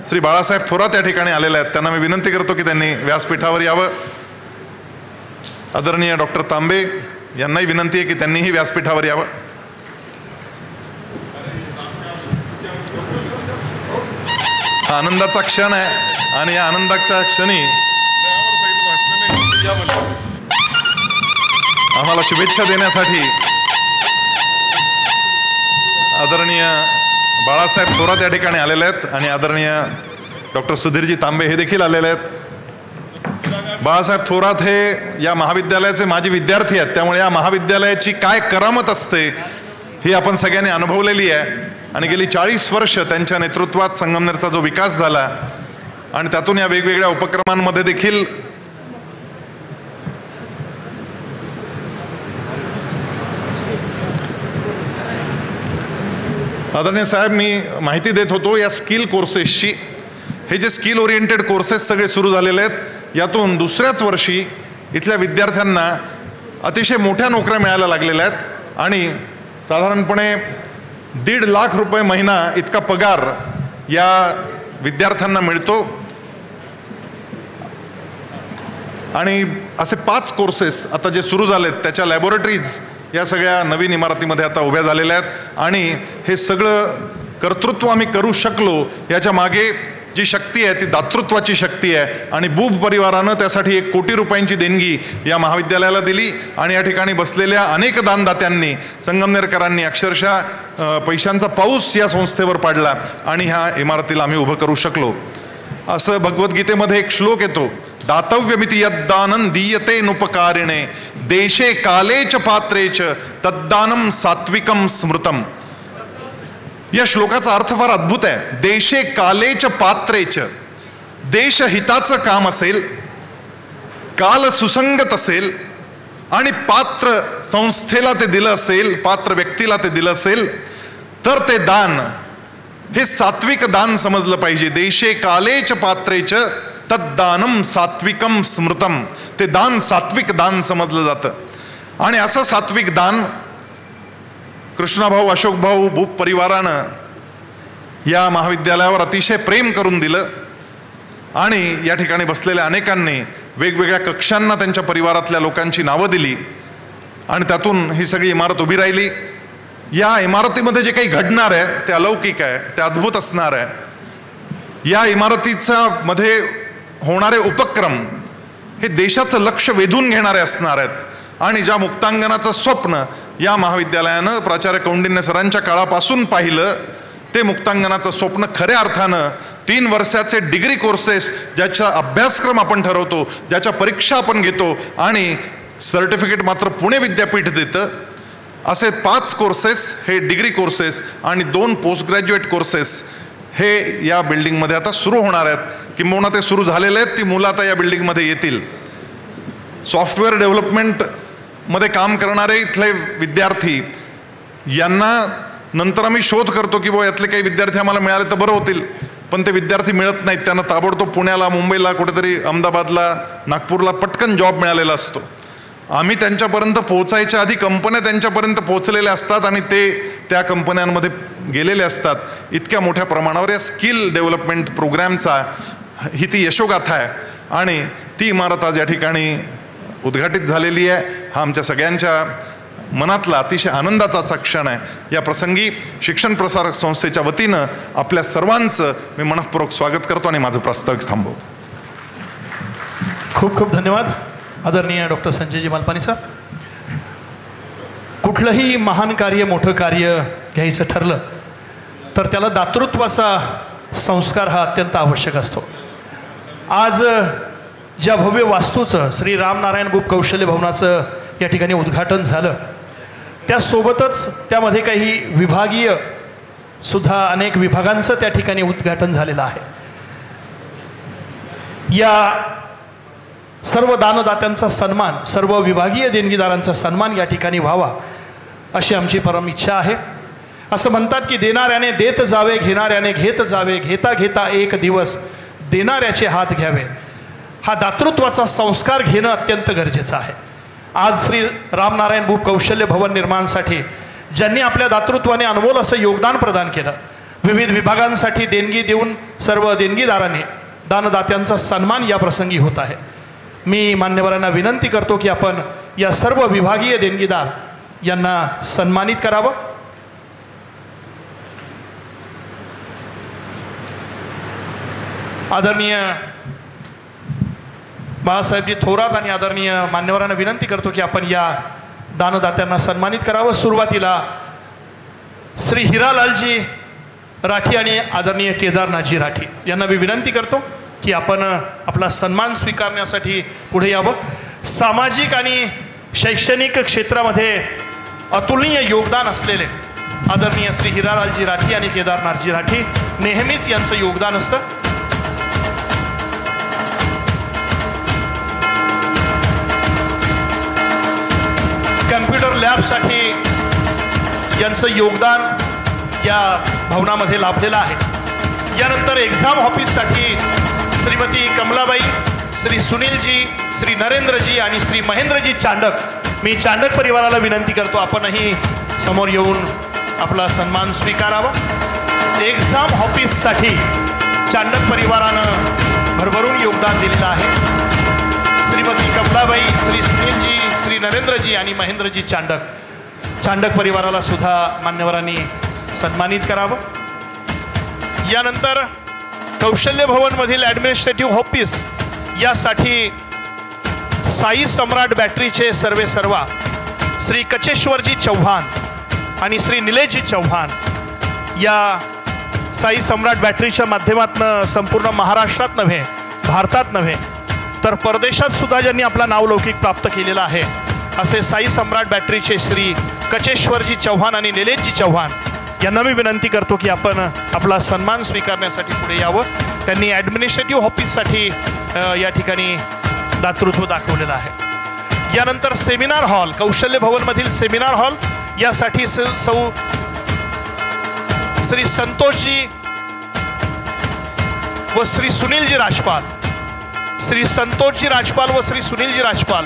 श्री बाळासाहेब थोरात या ठिकाणी आलेले आहेत. त्यांना मी विनंती करतो की त्यांनी व्यासपीठावर यावं. आदरणीय डॉक्टर तांबे यांनाही विनंती आहे की त्यांनीही व्यासपीठावर यावं. हा आनंदाचा क्षण आहे आणि या आनंदाच्या क्षणी आम्हाला शुभेच्छा देण्यासाठी आदरणीय बाळासाहेब थोरात या ठिकाणी आलेले आहेत आणि आदरणीय डॉक्टर सुधीरजी तांबे हे देखील आलेले आहेत. बाळासाहेब थोरात हे या महाविद्यालयाचे माजी विद्यार्थी आहेत, त्यामुळे या महाविद्यालयाची काय करामत असते ही आपण सगळ्यांनी अनुभवलेली आहे. आणि गेली 40 वर्ष त्यांच्या नेतृत्वात संगमनेरचा जो विकास झाला आणि त्यातून या वेगवेगळ्या उपक्रमांमध्ये देखील आदरणीय साहेब, मी माहिती देत होतो या स्किल कोर्सेसची. हे जे स्किल ओरिएंटेड कोर्सेस सगळे सुरू झालेले आहेत, यातून दुसऱ्याच वर्षी इथल्या विद्यार्थ्यांना अतिशय मोठ्या नोकऱ्या मिळायला लागलेल्या आहेत आणि साधारणपणे 1.5 लाख रुपये महिना इतका पगार या विद्यार्थ्यांना मिळतो. आणि असे 5 कोर्सेस आता जे सुरू झालेत त्याच्या लॅबोरेटरीज या सगळ्या नवीन इमारतीमध्ये आता उभ्या झालेल्या आहेत. आणि हे सगळं कर्तृत्व आम्ही करू शकलो याच्या मागे जी शक्ती आहे ती दातृत्वाची शक्ती आहे. आणि बुब परिवारानं त्यासाठी 1 कोटी रुपयांची देणगी या महाविद्यालयाला दिली आणि या ठिकाणी बसलेल्या अनेक दानदात्यांनी, संगमनेरकरांनी अक्षरशः पैशांचा पाऊस या संस्थेवर पाडला आणि ह्या इमारतीला आम्ही उभं करू शकलो. असं भगवद्गीतेमध्ये एक श्लोक येतो, दातव्यमिति यद्दानं दीयते नुपकारिणे देशे कालेच पात्रेच तद्दानं सात्विकम स्मृतम. या श्लोकाचा अर्थ फार अद्भुत आहे. देशे कालेच पात्रेच, देश हिताचं काम असेल, काल सुसंगत असेल आणि पात्र संस्थेला ते दिलं असेल, पात्र व्यक्तीला ते दिलं असेल तर ते दान हे सात्विक दान समजलं पाहिजे. देशे कालेच पात्रेच तद्दानम सात्विकम स्मृतम. ते दान सात्विक दान समजलं जातं. आणि असं सात्विक दान कृष्णाभाऊ, अशोकभाऊ, भूप परिवारानं या महाविद्यालयावर अतिशय प्रेम करून दिलं. आणि या ठिकाणी बसलेल्या अनेकांनी वेगवेगळ्या कक्षांना त्यांच्या परिवारातल्या लोकांची नावं दिली आणि त्यातून ही सगळी इमारत उभी राहिली. या इमारतीमध्ये जे काही घडणार आहे ते अलौकिक आहे, ते अद्भुत असणार आहे. या इमारतीचा मध्ये होणारे उपक्रम हे देशाचं लक्ष वेधून घेणारे असणार आहेत. आणि ज्या मुक्तांगणाचं स्वप्न या महाविद्यालयानं प्राचार्य कौंडिन्य सरांच्या काळापासून पाहिलं, ते मुक्तांगणाचं स्वप्न खऱ्या अर्थानं 3 वर्षाचे डिग्री कोर्सेस ज्याचा अभ्यासक्रम आपण ठरवतो, ज्याच्या परीक्षा आपण घेतो आणि सर्टिफिकेट मात्र पुणे विद्यापीठ देतं, असे 5 कोर्सेस हे डिग्री कोर्सेस आणि 2 पोस्ट ग्रॅज्युएट कोर्सेस हे या बिल्डिंगमध्ये आता सुरू होणार आहेत. किंबहुना ते सुरू झालेले आहेत, ती मुलं आता या बिल्डिंगमध्ये येतील. सॉफ्टवेअर डेव्हलपमेंटमध्ये काम करणारे इथले विद्यार्थी यांना नंतर आम्ही शोध करतो की यातले काही विद्यार्थी आम्हाला मिळाले तर बरं होतील, पण ते विद्यार्थी मिळत नाहीत. त्यांना ताबडतोब पुण्याला, मुंबईला, कुठेतरी अहमदाबादला, नागपूरला पटकन जॉब मिळालेला असतो. आम्ही त्यांच्यापर्यंत पोहोचायच्या आधी कंपन्या त्यांच्यापर्यंत पोहोचलेल्या असतात आणि ते त्या कंपन्यांमध्ये गेलेले असतात. इतक्या मोठ्या प्रमाणावर या स्किल डेव्हलपमेंट प्रोग्रॅमचा ही ती यशोगाथा आहे आणि ती इमारत आज या ठिकाणी उद्घाटित झालेली आहे. हा आमच्या सगळ्यांच्या मनातला अतिशय आनंदाचा असा क्षण आहे. या प्रसंगी शिक्षण प्रसारक संस्थेच्या वतीनं आपल्या सर्वांचं मी मनःपूर्वक स्वागत करतो आणि माझं प्रास्ताविक थांबवतो. खूप खूप धन्यवाद आदरणीय डॉक्टर संजयजी मालपानी सर. कुठलंही महान कार्य, मोठं कार्य घ्यायचं ठरलं तर त्याला दातृत्वाचा संस्कार हा अत्यंत आवश्यक असतो. आज ज्या भव्य वास्तूचं श्री रामनारायण बुप कौशल्य भवनाचं या ठिकाणी उद्घाटन झालं, त्यासोबतच त्यामध्ये काही विभागीय सुद्धा अनेक विभागांचं त्या ठिकाणी उद्घाटन झालेलं आहे. या सर्व दानदात्यांचा सन्मान, सर्व विभागीय देणगीदारांचा सन्मान या ठिकाणी व्हावा अशी आमची परम इच्छा आहे. असं म्हणतात की देणाऱ्याने देत जावे, घेणाऱ्याने घेत जावे, घेता घेता एक दिवस देणाऱ्याचे हात घ्यावे. हा दातृत्वाचा संस्कार घेणं अत्यंत गरजेचं आहे. आज श्री रामनारायण बुप कौशल्य भवन निर्माणासाठी ज्यांनी आपल्या दातृत्वाने अनमोल असं योगदान प्रदान केलं, विविध विभागांसाठी देणगी देऊन सर्व देणगीदारांनी दानदात्यांचा सन्मान या प्रसंगी होत आहे. मी मान्यवरांना विनंती करतो की आपण या सर्व विभागीय देणगीदार यांना सन्मानित करावं. आदरणीय बाळासाहेबजी थोरात आणि आदरणीय मान्यवरांना विनंती करतो की आपण या दानदात्यांना सन्मानित करावं. सुरुवातीला श्री हिरालालजी राठी आणि आदरणीय केदारनाथजी राठी यांना मी विनंती करतो की आपण आपला सन्मान स्वीकारण्यासाठी पुढे यावं. सामाजिक आणि शैक्षणिक क्षेत्रामध्ये अतुलनीय योगदान असलेले आदरणीय श्री हिरालालजी राठी आणि केदारनाथजी राठी, नेहमीच यांचं योगदान असतं. कम्प्युटर लॅबसाठी यांचं योगदान या भवनामध्ये लाभलेलं आहे. यानंतर एक्झाम ऑफिससाठी श्रीमती कमलाबाई, श्री सुनीलजी, श्री नरेंद्रजी आणि श्री महेंद्रजी चांडक, मी चांडक परिवाराला विनंती करतो आपणही समोर येऊन आपला सन्मान स्वीकारावा. एक्झाम ऑफिससाठी चांडक परिवारानं भरभरून योगदान दिलेलं आहे. श्रीमती कमलाबाई, श्री सुनीलजी, श्री नरेंद्रजी आणि महेंद्रजी चांडक, चांडक परिवाराला सुद्धा मान्यवरांनी सन्मानित करावं. यानंतर कौशल्य भवनमधील ॲडमिनिस्ट्रेटिव्ह ऑफिस यासाठी साई सम्राट बॅटरीचे सर्वेसर्वा श्री कचेश्वरजी चव्हाण आणि श्री निलेशजी चव्हाण या साई सम्राट बॅटरीच्या माध्यमातून संपूर्ण महाराष्ट्रात नव्हे, भारतात नव्हे तर परदेशात सुद्धा ज्यांनी आपला नावलौकिक प्राप्त केलेला आहे, असे साई सम्राट बॅटरीचे श्री कचेश्वरजी चव्हाण आणि निलेशजी चव्हाण यांना मी विनंती करतो की आपण आपला सन्मान स्वीकारण्यासाठी पुढे यावं. त्यांनी ॲडमिनिस्ट्रेटिव्ह ऑफिससाठी या ठिकाणी दातृत्व दाखवलेलं आहे. यानंतर सेमिनार हॉल, कौशल्य भवनमधील सेमिनार हॉल यासाठी सौ श्री संतोषजी व श्री सुनीलजी राजपाल, श्री संतोषजी राजपाल व श्री सुनीलजी राजपाल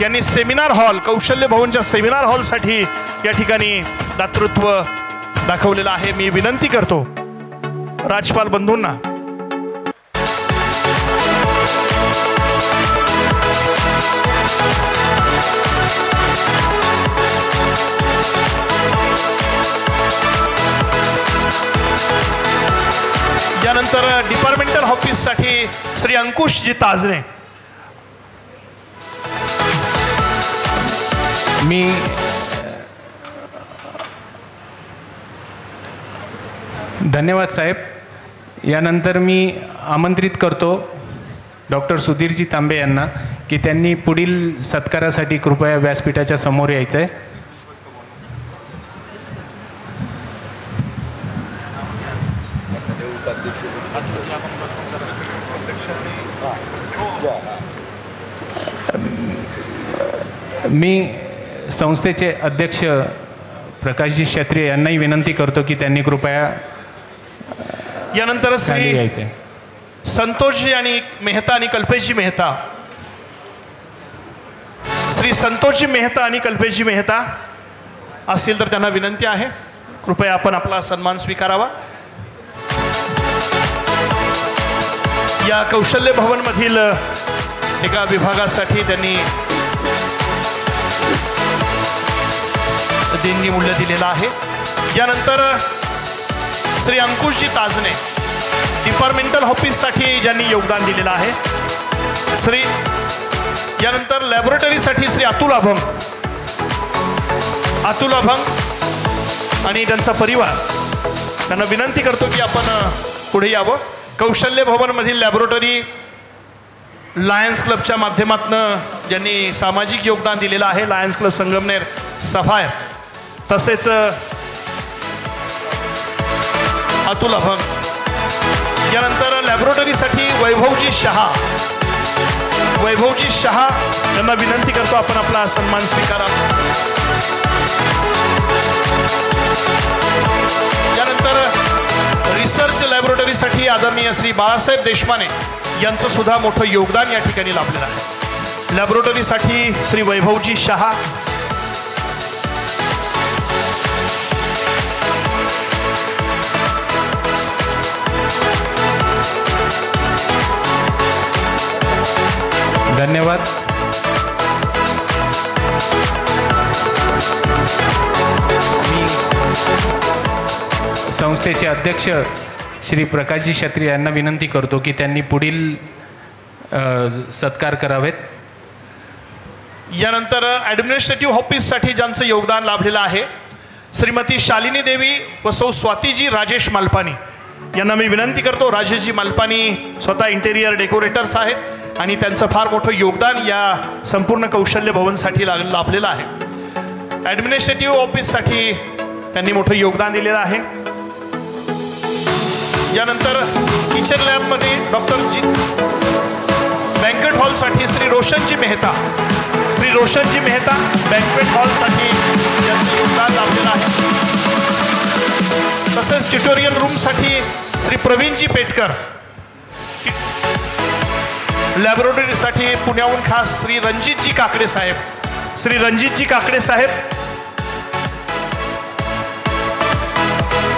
यांनी सेमिनार हॉल, कौशल्य भवनच्या सेमिनार हॉलसाठी या ठिकाणी दातृत्व दाखवलेलं आहे. मी विनंती करतो राजपाल बंधूंना यानंतर डिपार्टमेंटल ऑफिससाठी श्री अंकुशजी ताजने. मी धन्यवाद साहेब. यानंतर मी आमंत्रित करतो डॉक्टर सुधीरजी तांबे यांना की त्यांनी पुढील सत्कारासाठी कृपया व्यासपीठाच्या समोर यायचं आहे. मी संस्थेचे अध्यक्ष प्रकाशजी क्षत्रिय यांनाही विनंती करतो की त्यांनी कृपया यानंतर श्री संतोषजी आणि मेहता आणि कल्पेशजी मेहता, श्री संतोषजी मेहता आणि कल्पेशजी मेहता असतील तर त्यांना विनंती आहे कृपया आपण आपला सन्मान स्वीकारावा. या कौशल्य भवनमधील एका विभागासाठी त्यांनी देणगी मूल्य दिलेलं आहे. यानंतर श्री अंकुशजी ताजने डिपार्टमेंटल ऑफिससाठी ज्यांनी योगदान दिलेलं आहे, श्री यानंतर लॅबोरेटरीसाठी श्री अतुल अभंग आणि त्यांचा परिवार, त्यांना विनंती करतो की आपण पुढे यावं. कौशल्य भवनमधील लॅबोरेटरी लायन्स क्लबच्या माध्यमातून ज्यांनी सामाजिक योगदान दिलेलं आहे, लायन्स क्लब संगमनेर सफायर, तसेच अतुल अभंग. यानंतर लॅबोरेटरीसाठी वैभवजी शहा यांना विनंती करतो आपण आपला सन्मान स्वीकारा. यानंतर रिसर्च लॅबोरेटरीसाठी आदरणीय श्री बाळासाहेब देशमाने यांचं सुद्धा मोठं योगदान या ठिकाणी लाभलेलं आहे. लॅबोरेटरीसाठी श्री वैभवजी शहा. धन्यवाद. मी संस्थेचे अध्यक्ष श्री प्रकाशजी क्षत्रिय यांना विनंती करतो की त्यांनी पुढील सत्कार करावेत. यानंतर ॲडमिनिस्ट्रेटिव्ह ऑफिससाठी ज्यांचं योगदान लाभलेलं आहे, श्रीमती शालिनी देवी व सौ स्वातीजी राजेश मालपानी यांना मी विनंती करतो. राजेशजी मालपानी स्वतः इंटेरियर डेकोरेटर्स आहेत आणि त्यांचं फार मोठं योगदान या संपूर्ण कौशल्य भवनसाठी लाभलेलं आहे. ॲडमिनिस्ट्रेटिव्ह ऑफिससाठी त्यांनी मोठं योगदान दिलेलं आहे. यानंतर किचन लॅबमध्ये बँकेट हॉलसाठी श्री रोशनजी मेहता बँकेट हॉलसाठी त्यांचं योगदान लाभलेलं आहे. तसेच ट्युटोरियल रूमसाठी श्री प्रवीणजी पेटकर. लॅबोरेटरीसाठी पुण्याहून खास श्री रणजितजी काकडे साहेब.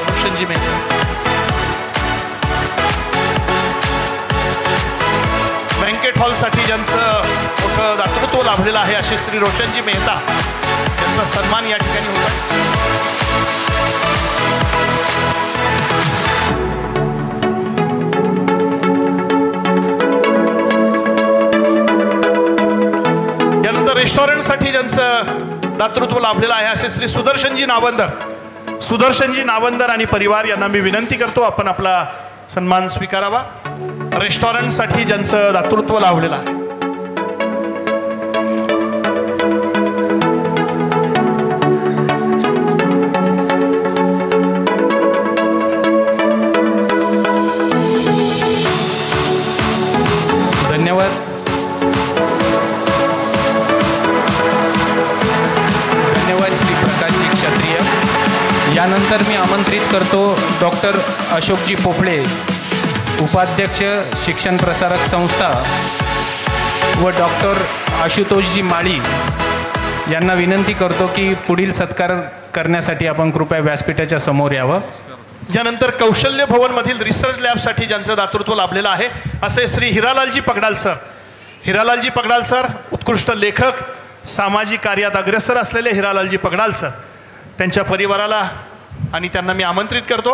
रोशनजी मेहता. बँकेट हॉलसाठी ज्यांचं मोठं दातृत्व लाभलेलं आहे असे श्री रोशनजी मेहता यांचा सन्मान या ठिकाणी होत आहे. यानंतर रेस्टॉरंटसाठी ज्यांचं दातृत्व लाभलेलं आहे असे श्री सुदर्शनजी नावंदर आणि परिवार यांना मी विनंती करतो आपण आपला सन्मान स्वीकारावा. रेस्टॉरंटसाठी ज्यांचं दातृत्व लाभलेलं आहे. धन्यवाद. श्री प्रकाशजी क्षत्रिय. यानंतर मी आमंत्रित करतो डॉक्टर अशोकजी पोफळे, उपाध्यक्ष शिक्षण प्रसारक संस्था, व डॉक्टर आशुतोषजी माळी यांना विनंती करतो की पुढील सत्कार करण्यासाठी आपण कृपया व्यासपीठाच्या समोर यावं. यानंतर कौशल्य भवनमधील रिसर्च लॅबसाठी ज्यांचं दातृत्व लाभलेलं आहे असे श्री हिरालालजी पगडाल सर, उत्कृष्ट लेखक, सामाजिक कार्यात अग्रेसर असलेले हिरालालजी पगडाल सर, त्यांच्या परिवाराला आणि त्यांना मी आमंत्रित करतो.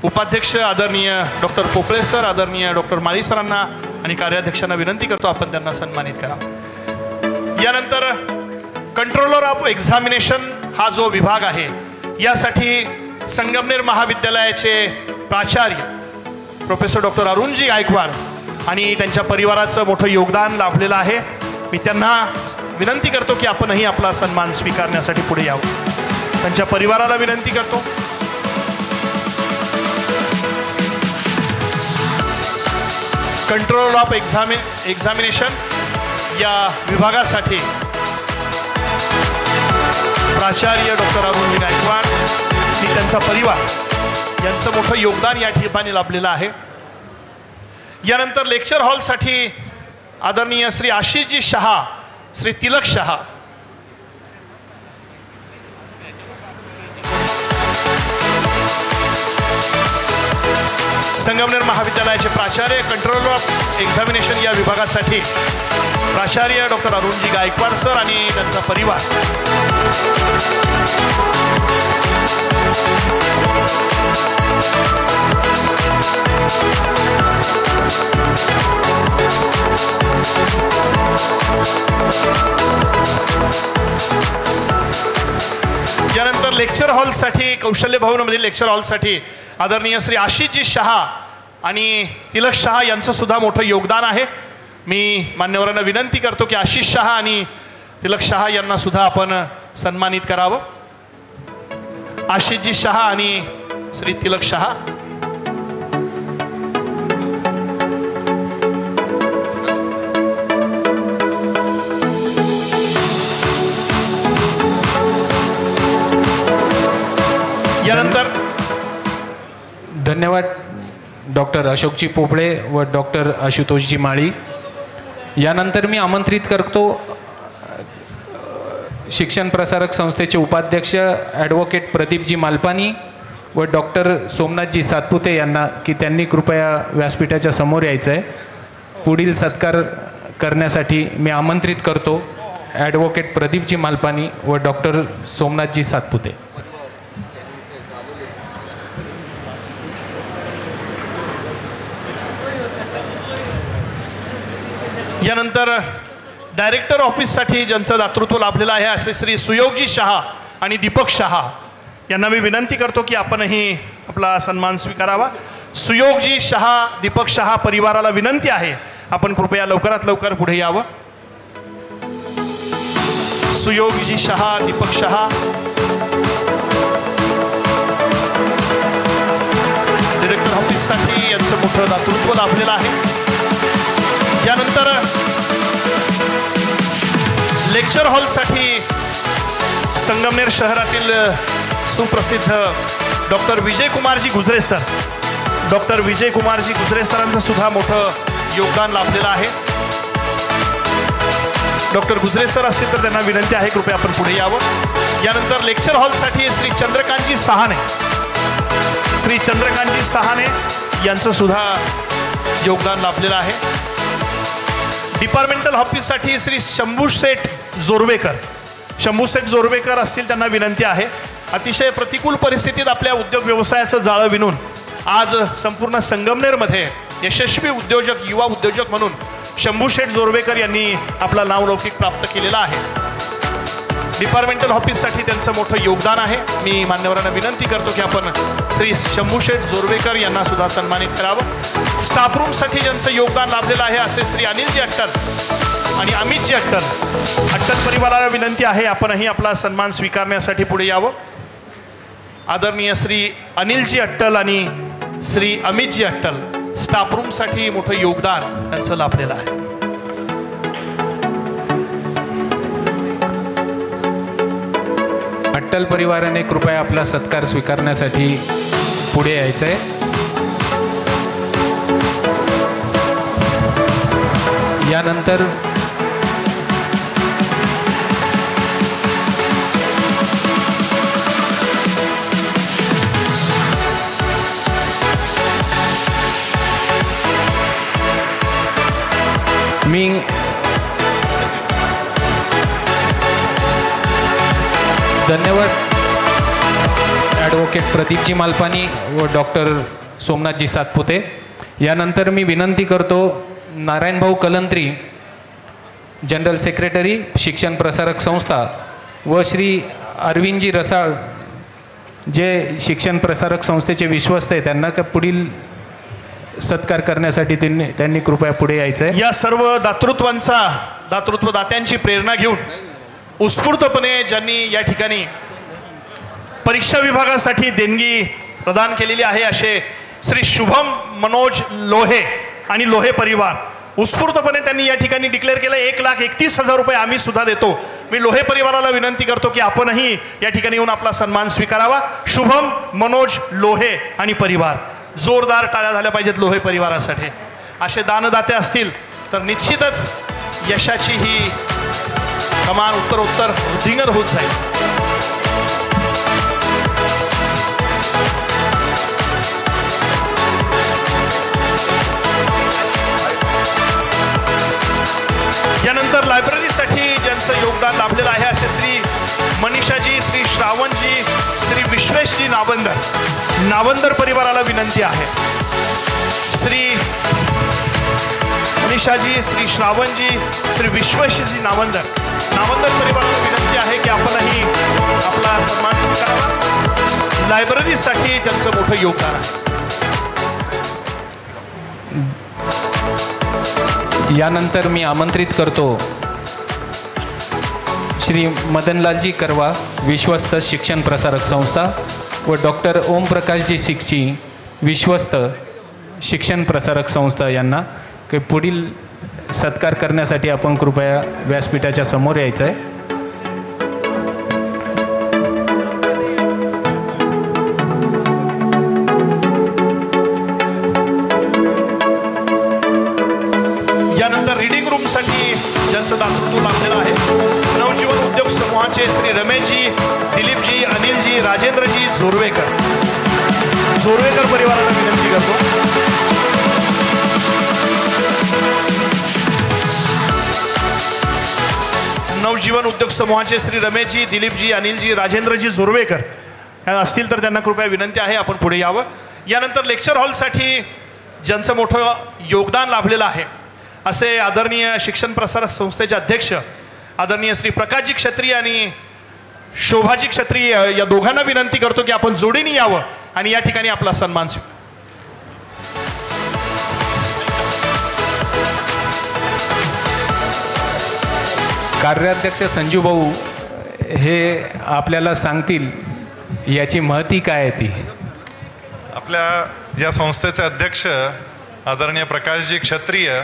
उपाध्यक्ष आदरणीय डॉक्टर पोफळे सर, आदरणीय डॉक्टर माळी सरांना आणि कार्याध्यक्षांना विनंती करतो आपण त्यांना सन्मानित करा. यानंतर कंट्रोलर ऑफ एक्झामिनेशन हा जो विभाग आहे यासाठी संगमनेर महाविद्यालयाचे प्राचार्य प्रोफेसर डॉक्टर अरुणजी गायकवाड आणि त्यांच्या परिवाराचं मोठं योगदान लाभलेलं आहे. मी त्यांना विनंती करतो की आपणही आपला सन्मान स्वीकारण्यासाठी पुढे यावं. त्यांच्या परिवाराला विनंती करतो. कंट्रोल ऑफ एक्झामिनेशन या विभागासाठी प्राचार्य डॉक्टर अरुणजी गायकवाड आणि त्यांचा परिवार यांचं मोठं योगदान या ठिकाणी लाभलेलं आहे. यानंतर लेक्चर हॉलसाठी आदरणीय श्री आशिषजी शहा, श्री तिलक शहा, संगमनेर महाविद्यालयाचे प्राचार्य, कंट्रोल ऑफ एक्झामिनेशन या विभागासाठी प्राचार्य डॉक्टर अरुणजी गायकवाड सर आणि त्यांचा परिवार. यानंतर लेक्चर हॉलसाठी कौशल्य भवनमधील लेक्चर हॉलसाठी आदरणीय श्री आशिषजी शहा आणि तिलक शहा यांचं सुद्धा मोठं योगदान आहे. मी मान्यवरांना विनंती करतो की आशिष शहा आणि तिलक शहा यांना सुद्धा आपण सन्मानित करावं. आशिषजी शहा आणि श्री तिलक शहा. यानंतर धन्यवाद डॉक्टर अशोकजी पोपळे व डॉक्टर आशुतोषजी माळी. यानंतर मी आमंत्रित करतो शिक्षण प्रसारक संस्थेचे उपाध्यक्ष ॲडव्होकेट प्रदीपजी मालपानी व डॉक्टर सोमनाथजी सातपुते यांना की त्यांनी कृपया व्यासपीठाच्या समोर यायचं आहे. पुढील सत्कार करण्यासाठी मी आमंत्रित करतो ॲडव्होकेट प्रदीपजी मालपानी व डॉक्टर सोमनाथजी सातपुते. यानंतर डायरेक्टर ऑफिससाठी ज्यांचं दातृत्व लाभलेलं आहे असे श्री सुयोगजी शहा आणि दीपक शहा यांना मी विनंती करतो की आपणही आपला सन्मान स्वीकारावा. सुयोगजी शहा दीपक शहा परिवाराला विनंती आहे आपण कृपया लवकरात लवकर पुढे यावं. सुयोगजी शहा दीपक शहा डायरेक्टर ऑफिससाठी यांचं मोठं दातृत्व लाभलेलं आहे. यानंतर लेक्चर हॉलसाठी संगमनेर शहरातील सुप्रसिद्ध डॉक्टर विजयकुमारजी गुजरे सर डॉक्टर विजयकुमारजी गुजरे सरांचं सुद्धा मोठं योगदान लाभलेलं आहे. डॉक्टर गुजरे सर असतील तर त्यांना विनंती आहे कृपया आपण पुढे यावं. यानंतर लेक्चर हॉलसाठी श्री चंद्रकांतजी सहाने यांचं सुद्धा योगदान लाभलेलं आहे. डिपार्टमेंटल ऑफिससाठी श्री शंभूशेठ जोरवेकर असतील त्यांना विनंती आहे. अतिशय प्रतिकूल परिस्थितीत आपल्या उद्योग व्यवसायाचं जाळं विणून आज संपूर्ण संगमनेरमध्ये यशस्वी उद्योजक युवा उद्योजक म्हणून शंभूशेठ जोरवेकर यांनी आपला नावलौकिक प्राप्त केलेला आहे. डिपार्टमेंटल ऑफिससाठी त्यांचं मोठं योगदान आहे. मी मान्यवरांना विनंती करतो की आपण श्री शंभूशेठ जोरवेकर यांना सुद्धा सन्मानित करावं. स्टाफ रूमसाठी ज्यांचं योगदान लाभलेलं आहे असे श्री अनिलजी अट्टल आणि अमितजी अट्टल परिवाराला विनंती आहे आपणही आपला सन्मान स्वीकारण्यासाठी पुढे यावं. आदरणीय श्री अनिलजी अट्टल आणि श्री अमितजी अट्टल स्टाफ रूमसाठी मोठं योगदान त्यांचं लाभलेलं आहे. अट्टल परिवाराने कृपया आपला सत्कार स्वीकारण्यासाठी पुढे यायचं आहे. यानंतर मी धन्यवाद ॲडव्होकेट प्रदीपजी मालपानी व डॉक्टर सोमनाथजी सातपुते. यानंतर मी विनंती करतो नारायणभाऊ कलंत्री जनरल सेक्रेटरी शिक्षण प्रसारक संस्था व श्री अरविंदजी रसाळ जे शिक्षण प्रसारक संस्थेचे विश्वस्त आहे त्यांना पुढील सत्कार करण्यासाठी त्यांनी कृपया पुढे यायचं आहे. या सर्व दातृत्वदात्यांची प्रेरणा घेऊन उत्स्फूर्तपणे ज्यांनी या ठिकाणी परीक्षा विभागासाठी देणगी प्रदान केलेली आहे असे श्री शुभम मनोज लोहे आणि लोहे परिवार उत्स्फूर्तपणे त्यांनी या ठिकाणी डिक्लेअर केलं 1,31,000 रुपये आम्ही सुद्धा देतो. मी लोहे परिवाराला विनंती करतो की आपणही या ठिकाणी येऊन आपला सन्मान स्वीकारावा. शुभम मनोज लोहे आणि परिवार जोरदार टाळ्या झाल्या पाहिजेत लोहे परिवारासाठी. असे दानदाते असतील तर निश्चितच यशाची ही कमान उत्तरोत्तर वृद्धिंगत होत जाईल. यानंतर लायब्ररीसाठी ज्यांचं योगदान लाभलेलं आहे असे श्री मनीषाजी, श्री श्रावणजी, श्री विश्व विश्वेशजी नावंदर परिवाराला विनंती आहे. श्री मनीषाजी, श्री श्रावणजी, श्री विश्वेशजी नावंदर परिवाराला विनंती आहे की आपणही आपला सन्मान करावा. लायब्ररीसाठी त्यांचं मोठं योगदान आहे. यानंतर मी आमंत्रित करतो श्री मदनलालजी करवा, विश्वस्त शिक्षण प्रसारक संस्था व डॉक्टर ओमप्रकाशजी सिक्सी, विश्वस्त शिक्षण प्रसारक संस्था यांना काही पुढील सत्कार करण्यासाठी आपण कृपया व्यासपीठाच्या समोर यायचं आहे. यानंतर रीडिंग रूमसाठी ज्यांचं दातृत्व लाभलेलं आहे, नवजीवन उद्योग समूहाचे श्री रमेशजी, दिलीपजी, अनिलजी, राजेंद्रजी जोरवेकर परिवाराला विनंती करतो. नवजीवन उद्योग समूहाचे श्री रमेशजी, दिलीपजी, अनिलजी, राजेंद्रजी जोरवेकर असतील तर त्यांना कृपया विनंती आहे आपण पुढे यावं. यानंतर लेक्चर हॉलसाठी ज्यांचं मोठं योगदान लाभलेलं आहे असे आदरणीय शिक्षण प्रसारक संस्थेचे अध्यक्ष आदरणीय श्री प्रकाशजी क्षत्रिय आणि शोभाजी क्षत्रिय या दोघांना विनंती करतो की आपण जोडीने यावं आणि या ठिकाणी आपला सन्मान स्वीकारावा. कार्याध्यक्ष संजू भाऊ हे आपल्याला सांगतील याची महती काय आहे ती. आपल्या या संस्थेचे अध्यक्ष आदरणीय प्रकाशजी क्षत्रिय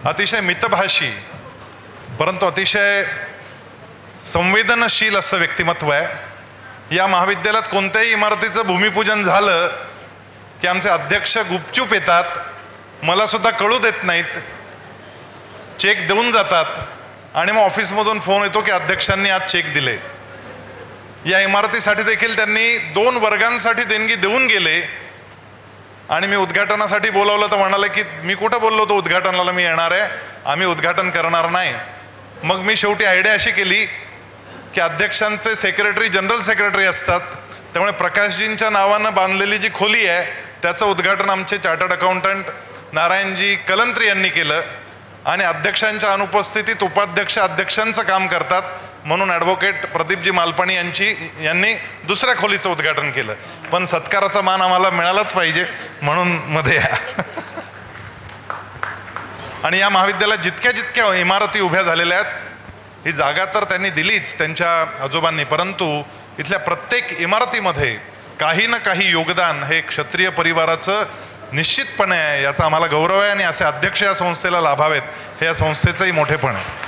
अतिशय मितभाषी परंतु अतिशय संवेदनशील असं व्यक्तिमत्व आहे. या महाविद्यालयात कोणत्याही इमारतीचं भूमिपूजन झालं की आमचे अध्यक्ष गुपचूप येतात, मला सुद्धा कळू देत नाहीत, चेक देऊन जातात आणि मग ऑफिसमधून फोन येतो की अध्यक्षांनी आज चेक दिले. या इमारतीसाठी देखील त्यांनी 2 वर्गांसाठी देणगी देऊन गेले आणि मी उद्घाटनासाठी बोलावलं तर म्हणाले की मी कुठं बोललो होतो उद्घाटनाला मी येणार आहे, आम्ही उद्घाटन करणार नाही. मग मी शेवटी आयडिया अशी केली की अध्यक्षांचे सेक्रेटरी जनरल सेक्रेटरी असतात, त्यामुळे प्रकाशजींच्या नावानं बांधलेली जी खोली आहे त्याचं उद्घाटन आमचे चार्टर्ड अकाउंटंट नारायणजी कलंत्री यांनी केलं आणि अध्यक्षांच्या अनुपस्थितीत उपाध्यक्ष अध्यक्षांचं काम करतात म्हणून ॲडव्होकेट प्रदीपजी मालपाणी यांनी दुसऱ्या खोलीचं उद्घाटन केलं. पण सत्काराचा मान आम्हाला मिळालाच पाहिजे म्हणून मध्ये या. आणि या महाविद्यालयात जितक्या इमारती उभ्या झालेल्या आहेत ही जागा तर त्यांनी दिलीच त्यांच्या आजोबांनी, परंतु इथल्या प्रत्येक इमारतीमध्ये काही ना काही योगदान हे क्षत्रिय परिवाराचं निश्चितपणे आहे. याचा आम्हाला गौरव आहे आणि असे अध्यक्ष या संस्थेला लाभावेत हे या संस्थेचंही मोठेपण आहे.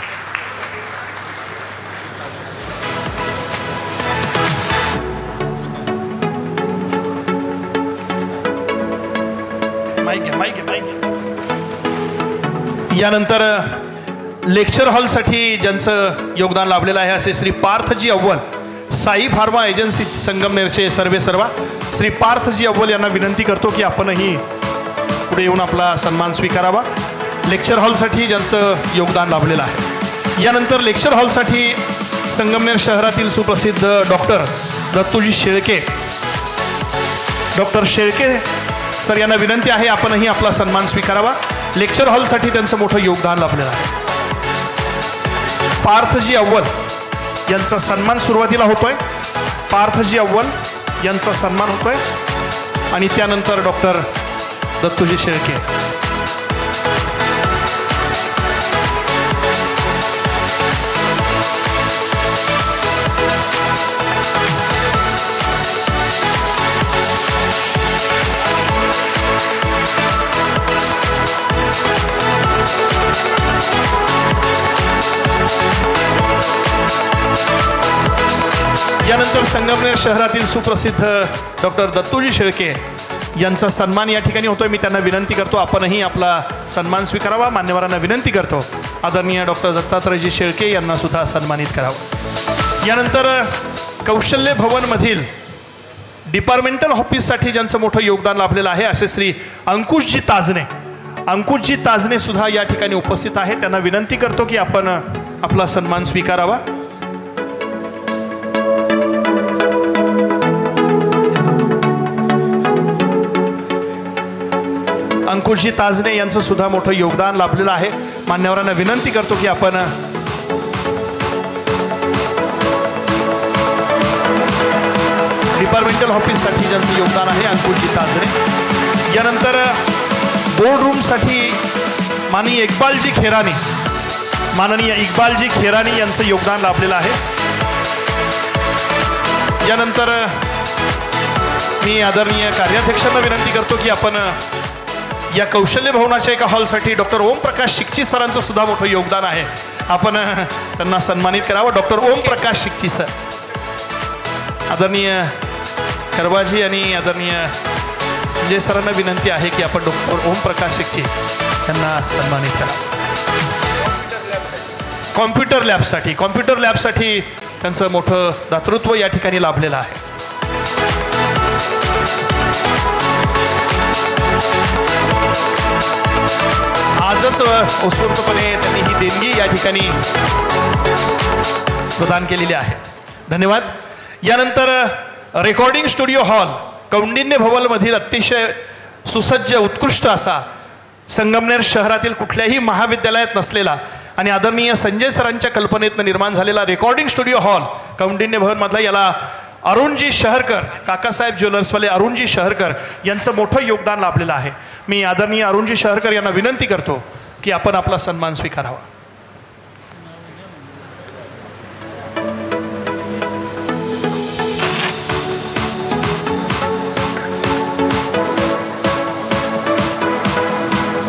यानंतर लेक्चर हॉलसाठी ज्यांचं योगदान लाभलेलं आहे असे श्री पार्थजी अव्वल, साई फार्मा एजन्सी संगमनेरचे सर्वेसर्वा श्री पार्थजी अव्वल यांना विनंती करतो की आपणही पुढे येऊन आपला सन्मान स्वीकारावा. लेक्चर हॉलसाठी ज्यांचं योगदान लाभलेलं आहे. यानंतर लेक्चर हॉलसाठी संगमनेर शहरातील सुप्रसिद्ध doctor Dattuji Shelke, doctor Shelke sir यांना विनंती आहे आपणही आपला सन्मान स्वीकारावा. लेक्चर हॉलसाठी त्यांचं मोठं योगदान लाभलेलं आहे. पार्थजी अव्वल यांचा सन्मान सुरुवातीला होतोय. पार्थजी अव्वल यांचा सन्मान होतोय आणि त्यानंतर डॉक्टर दत्तूजी शेळके. यानंतर संगमनेर शहरातील सुप्रसिद्ध डॉक्टर दत्तूजी शेळके यांचा सन्मान या ठिकाणी होतोय. मी त्यांना विनंती करतो आपणही आपला सन्मान स्वीकारावा. मान्यवरांना विनंती करतो आदरणीय डॉक्टर दत्तात्रयजी शेळके यांना सुद्धा सन्मानित करावं. यानंतर कौशल्य भवनमधील डिपार्टमेंटल ऑफिससाठी ज्यांचं मोठं योगदान लाभलेलं आहे असे श्री अंकुशजी ताजने सुद्धा या ठिकाणी उपस्थित आहेत. त्यांना विनंती करतो की आपण आपला सन्मान स्वीकारावा. अंकुशजी ताजने यांचं सुद्धा मोठं योगदान लाभलेलं आहे. मान्यवरांना विनंती करतो की आपण डिपार्टमेंटल ऑफिससाठी ज्यांचं योगदान आहे अंकुशजी ताजने. यानंतर बोर्ड रूमसाठी माननीय इक्बालजी खेरानी यांचं योगदान लाभलेलं आहे. यानंतर मी आदरणीय कार्याध्यक्षांना विनंती करतो की आपण या कौशल्य भवनाच्या एका हॉलसाठी डॉक्टर ओमप्रकाश शिकची सरांचं सुद्धा मोठं योगदान आहे. आपण त्यांना सन्मानित करावं. डॉक्टर ओमप्रकाश शिकची सर, आदरणीय खरबाजी आणि आदरणीय संजय सरांना विनंती आहे की आपण डॉक्टर ओमप्रकाश शिकची त्यांना सन्मानित करा. कॉम्प्युटर लॅबसाठी त्यांचं मोठं दातृत्व या ठिकाणी लाभलेलं आहे. आजच उत्स्फूर्तपणे त्यांनी ही देणगी या ठिकाणी प्रदान केलेली आहे. धन्यवाद. यानंतर रेकॉर्डिंग स्टुडिओ हॉल कौंडिन्य भवनमधील अतिशय सुसज्ज उत्कृष्ट असा संगमनेर शहरातील कुठल्याही महाविद्यालयात नसलेला आणि आदरणीय संजय सरांच्या कल्पनेतनं निर्माण झालेला रेकॉर्डिंग स्टुडिओ हॉल कौंडिन्य भवनमधला, याला अरुणजी शहरकर, काकासाहेब ज्वेलर्सवाले अरुणजी शहरकर यांचं मोठं योगदान लाभलेलं आहे. मी आदरणीय अरुणजी शहरकर यांना विनंती करतो की आपण आपला सन्मान स्वीकारावा.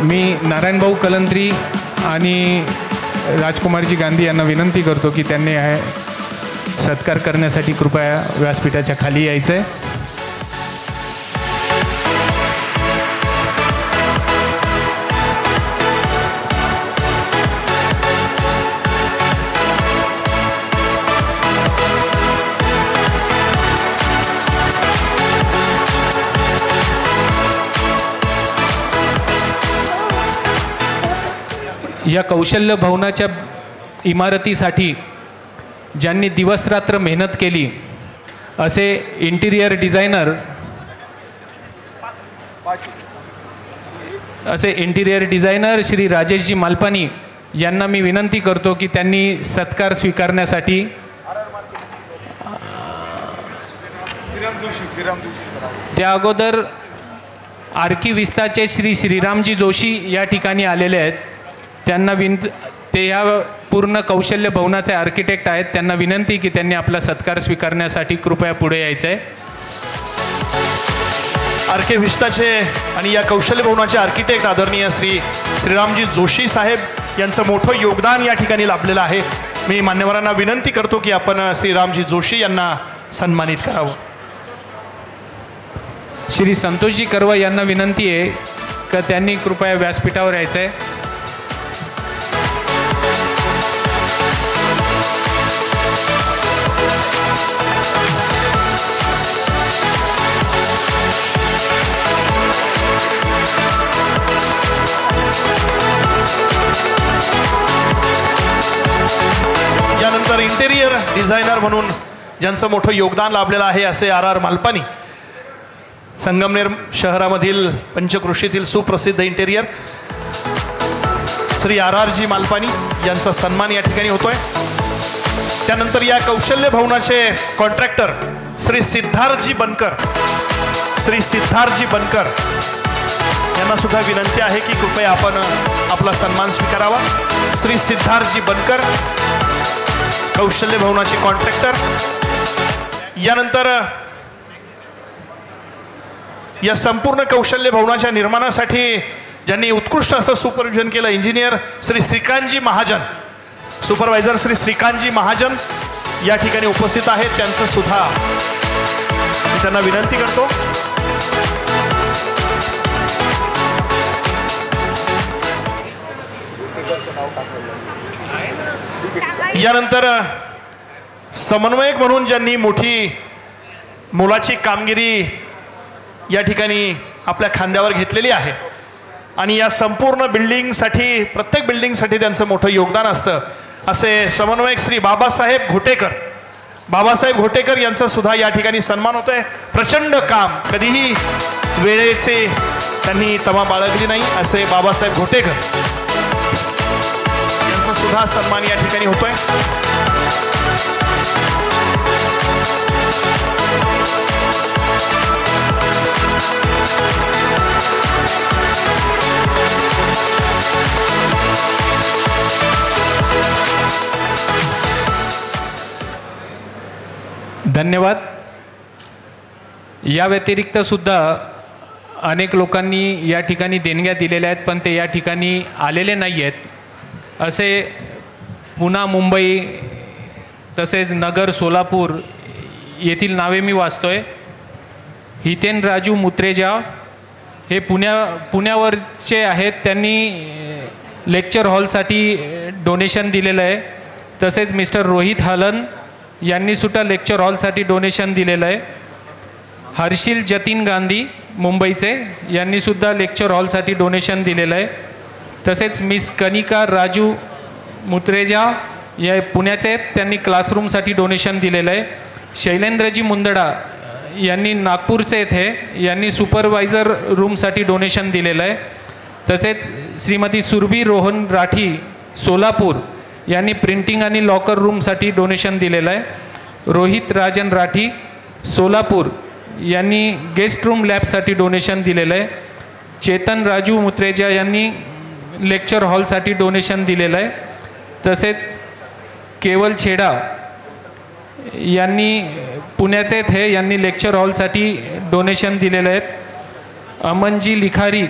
मी नारायणभाऊ कलंत्री आणि राजकुमारजी गांधी यांना विनंती करतो की त्यांनी सत्कार करण्यासाठी कृपया व्यासपीठाच्या खाली यायचं आहे. या कौशल्य भवनाच्या इमारतीसाठी ज्यांनी दिवसरात्र मेहनत केली असे इंटिरियर डिझायनर श्री राजेशजी मालपानी यांना मी विनंती करतो की त्यांनी सत्कार स्वीकारण्यासाठी त्या अगोदर आर्किविस्ताचे श्री श्रीरामजी जोशी या ठिकाणी आलेले आहेत. त्यांना ते ह्या पूर्ण कौशल्य भवनाचे आर्किटेक्ट आहेत. त्यांना विनंती की त्यांनी आपला सत्कार स्वीकारण्यासाठी कृपया पुढे यायचं आहे. आर्किविस्ताचे आणि या कौशल्य भवनाचे आर्किटेक्ट आदरणीय श्री श्रीरामजी जोशी साहेब यांचं मोठं योगदान या ठिकाणी लाभलेलं आहे. मी मान्यवरांना विनंती करतो की आपण श्रीरामजी जोशी यांना सन्मानित करावं. श्री संतोषजी करवा यांना विनंती आहे की त्यांनी कृपया व्यासपीठावर यायचं आहे. यानंतर इंटेरियर डिझायनर म्हणून ज्यांचं मोठं योगदान लाभलेलं आहे असे आर मालपानी, संगमनेर शहरामधील पंचकृषीतील सुप्रसिद्ध इंटेरियर श्री जी मालपानी यांचा सन्मान या ठिकाणी होतोय. त्यानंतर या कौशल्य भवनाचे कॉन्ट्रॅक्टर श्री सिद्धार्थजी बनकर यांना सुद्धा विनंती आहे की कृपया आपण आपला सन्मान स्वीकारावा. श्री सिद्धार्थजी बनकर कौशल्य भवनाचे कॉन्ट्रॅक्टर. यानंतर या संपूर्ण कौशल्य भवनाच्या निर्माणासाठी ज्यांनी उत्कृष्ट असं सुपरविजन केलं इंजिनियर श्री श्रीकांतजी महाजन, सुपरवायझर श्री श्रीकांतजी महाजन या ठिकाणी उपस्थित आहेत. त्यांचं सुद्धा मी त्यांना विनंती करतो. यानंतर समन्वयक म्हणून ज्यांनी मोलाची कामगिरी या ठिकाणी आपल्या खांद्यावर घेतलेली आहे आणि या संपूर्ण बिल्डिंगसाठी, प्रत्येक बिल्डिंगसाठी त्यांचं मोठं योगदान असतं असे समन्वयक श्री बाबासाहेब घोटेकर यांचा सुद्धा या ठिकाणी सन्मान होतोय. प्रचंड काम, कधीही वेळेचे त्यांनी तमा बाळगली नाही असे बाबासाहेब घोटेकर यांचा सुद्धा सन्मान या ठिकाणी होतोय. धन्यवाद. या व्यतिरिक्त सुद्धा अनेक लोकांनी या ठिकाणी देणग्या दिलेल्या आहेत, पण ते या ठिकाणी आलेले नाही आहेत. असे पुणा, मुंबई तसेच नगर, सोलापूर येथील नावे मी वाचतोय. हितेन राजू मुत्रेजा हे पुण्यावरचे आहेत. त्यांनी लेक्चर हॉलसाठी डोनेशन दिलेलं आहे. तसेच मिस्टर रोहित हलन यांनी सुद्धा लेक्चर हॉलसाठी डोनेशन दिलेलं आहे. हर्षिल जतीन गांधी मुंबईचे यांनी सुद्धा लेक्चर हॉलसाठी डोनेशन दिलेलं आहे. तसेच मिस कनिका राजू मुत्रेजा या पुण्याचे आहेत, त्यांनी क्लासरूमसाठी डोनेशन दिलेलं आहे. शैलेंद्रजी मुंदडा यांनी नागपूरचे येथे यांनी सुपरवायझर रूमसाठी डोनेशन दिलेलं आहे. तसेच श्रीमती सुरभी रोहन राठी सोलापूर यांनी प्रिंटिंग आणि लॉकर रूमसाठी डोनेशन दिलेलं आहे. रोहित राजन राठी सोलापूर यांनी गेस्ट रूम लॅबसाठी डोनेशन दिलेलं आहे. चेतन राजू मुत्रेजा यांनी लेक्चर हॉलसाठी डोनेशन दिलेलं आहे. तसेच केवल छेडा यांनी पुण्याचे आहेत, यांनी लेक्चर हॉलसाठी डोनेशन दिलेलं आहेत. अमनजी लिखारी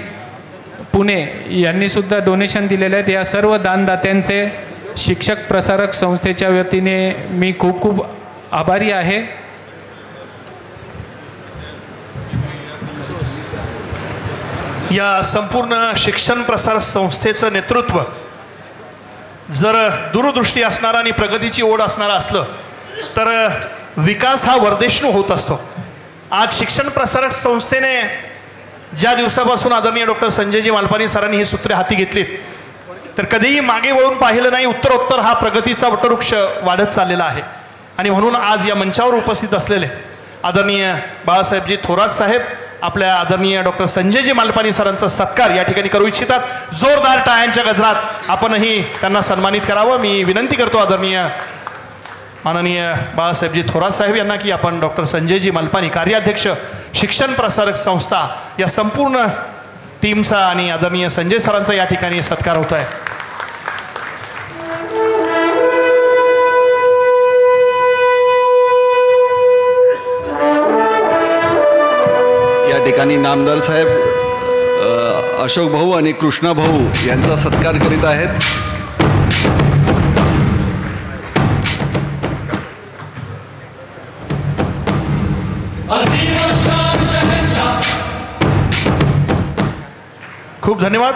पुणे यांनी सुद्धा डोनेशन दिलेले आहेत. या सर्व दानदात्यांचे शिक्षक प्रसारक संस्थेच्या वतीने मी खूप खूप आभारी आहे. या संपूर्ण शिक्षण प्रसार संस्थेचं नेतृत्व जर दूरदृष्टी असणारा आणि प्रगतीची ओढ असणारा असलं तर विकास हा वर्देष्णू होत असतो. आज शिक्षण प्रसारक संस्थेने ज्या दिवसापासून आदरणीय डॉक्टर संजयजी मालपानी सरांनी ही सूत्रे हाती घेतलीत तर कधीही मागे वळून पाहिलं नाही. उत्तरोत्तर हा प्रगतीचा वटवृक्ष वाढत चाललेला आहे. आणि म्हणून आज या मंचावर उपस्थित असलेले आदरणीय बाळासाहेबजी थोरात साहेब आपल्या आदरणीय डॉक्टर संजयजी मालपानी सरांचा सत्कार या ठिकाणी करू इच्छितात. जोरदार टाळ्यांच्या गजरात आपणही त्यांना सन्मानित करावं. मी विनंती करतो आदरणीय माननीय बाळासाहेबजी थोरात साहेब यांना की आपण डॉक्टर संजयजी मालपानी कार्याध्यक्ष शिक्षण प्रसारक संस्था या संपूर्ण टीमचा आणि आदरणीय संजय सरांचा या ठिकाणी सत्कार होत आहे. या ठिकाणी नामदार साहेब अशोक भाऊ आणि कृष्णा भाऊ यांचा सत्कार करीत आहेत. खूप धन्यवाद.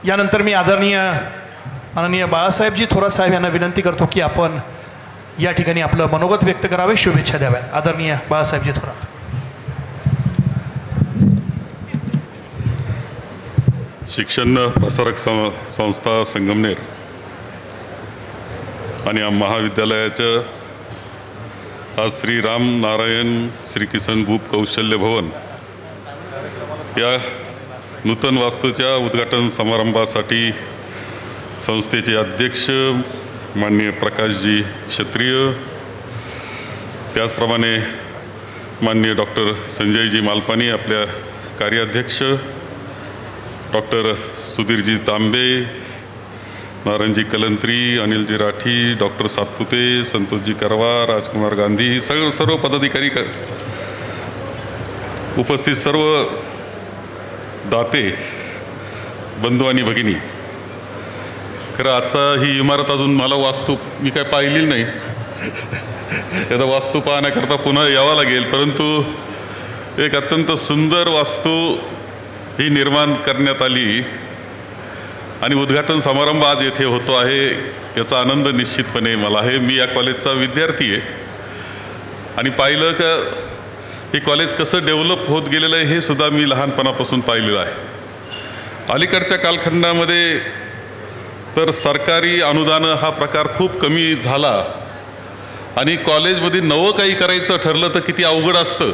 यानंतर मी आदरणीय माननीय बाळासाहेबजी थोरात साहेब यांना विनंती करतो की आपण या ठिकाणी आपलं मनोगत व्यक्त करावे, शुभेच्छा द्याव्यात. आदरणीय बाळासाहेबजी थोरात. शिक्षण प्रसारक संस्था संगमनेर आणि महाविद्यालयाचं आज श्री राम नारायण श्री किसन भूप कौशल्य भवन या नूतन वास्तूच्या उद्घाटन समारंभासाठी संस्थेचे अध्यक्ष माननीय प्रकाशजी क्षत्रिय, त्याचप्रमाणे माननीय डॉक्टर संजयजी मालपानी आपल्या कार्याध्यक्ष, डॉक्टर सुधीरजी तांबे, नारायणजी कलंत्री, अनिलजी राठी, डॉक्टर सातपुते, संतोषजी करवा, राजकुमार गांधी, सर्व पदाधिकारी, उपस्थित सर्व दाते, बंधू आणि भगिनी. खरं आजचा ही इमारत अजून मला वास्तू मी काय पाहिली नाही. याचा वास्तू पाहण्याकरता पुन्हा यावं लागेल, परंतु एक अत्यंत सुंदर वास्तू ही निर्माण करण्यात आली आणि उद्घाटन समारंभ आज येथे होतो आहे याचा आनंद निश्चितपणे मला आहे. मी या कॉलेजचा विद्यार्थी आहे आणि पाहिलं का हे कॉलेज कसं डेव्हलप होत गेलेलं आहे हे सुद्धा मी लहानपणापासून पाहिलेलं आहे. अलीकडच्या कालखंडामध्ये तर सरकारी अनुदान हा प्रकार खूप कमी झाला आणि कॉलेजमध्ये नवं काही करायचं ठरलं तर किती अवघड असतं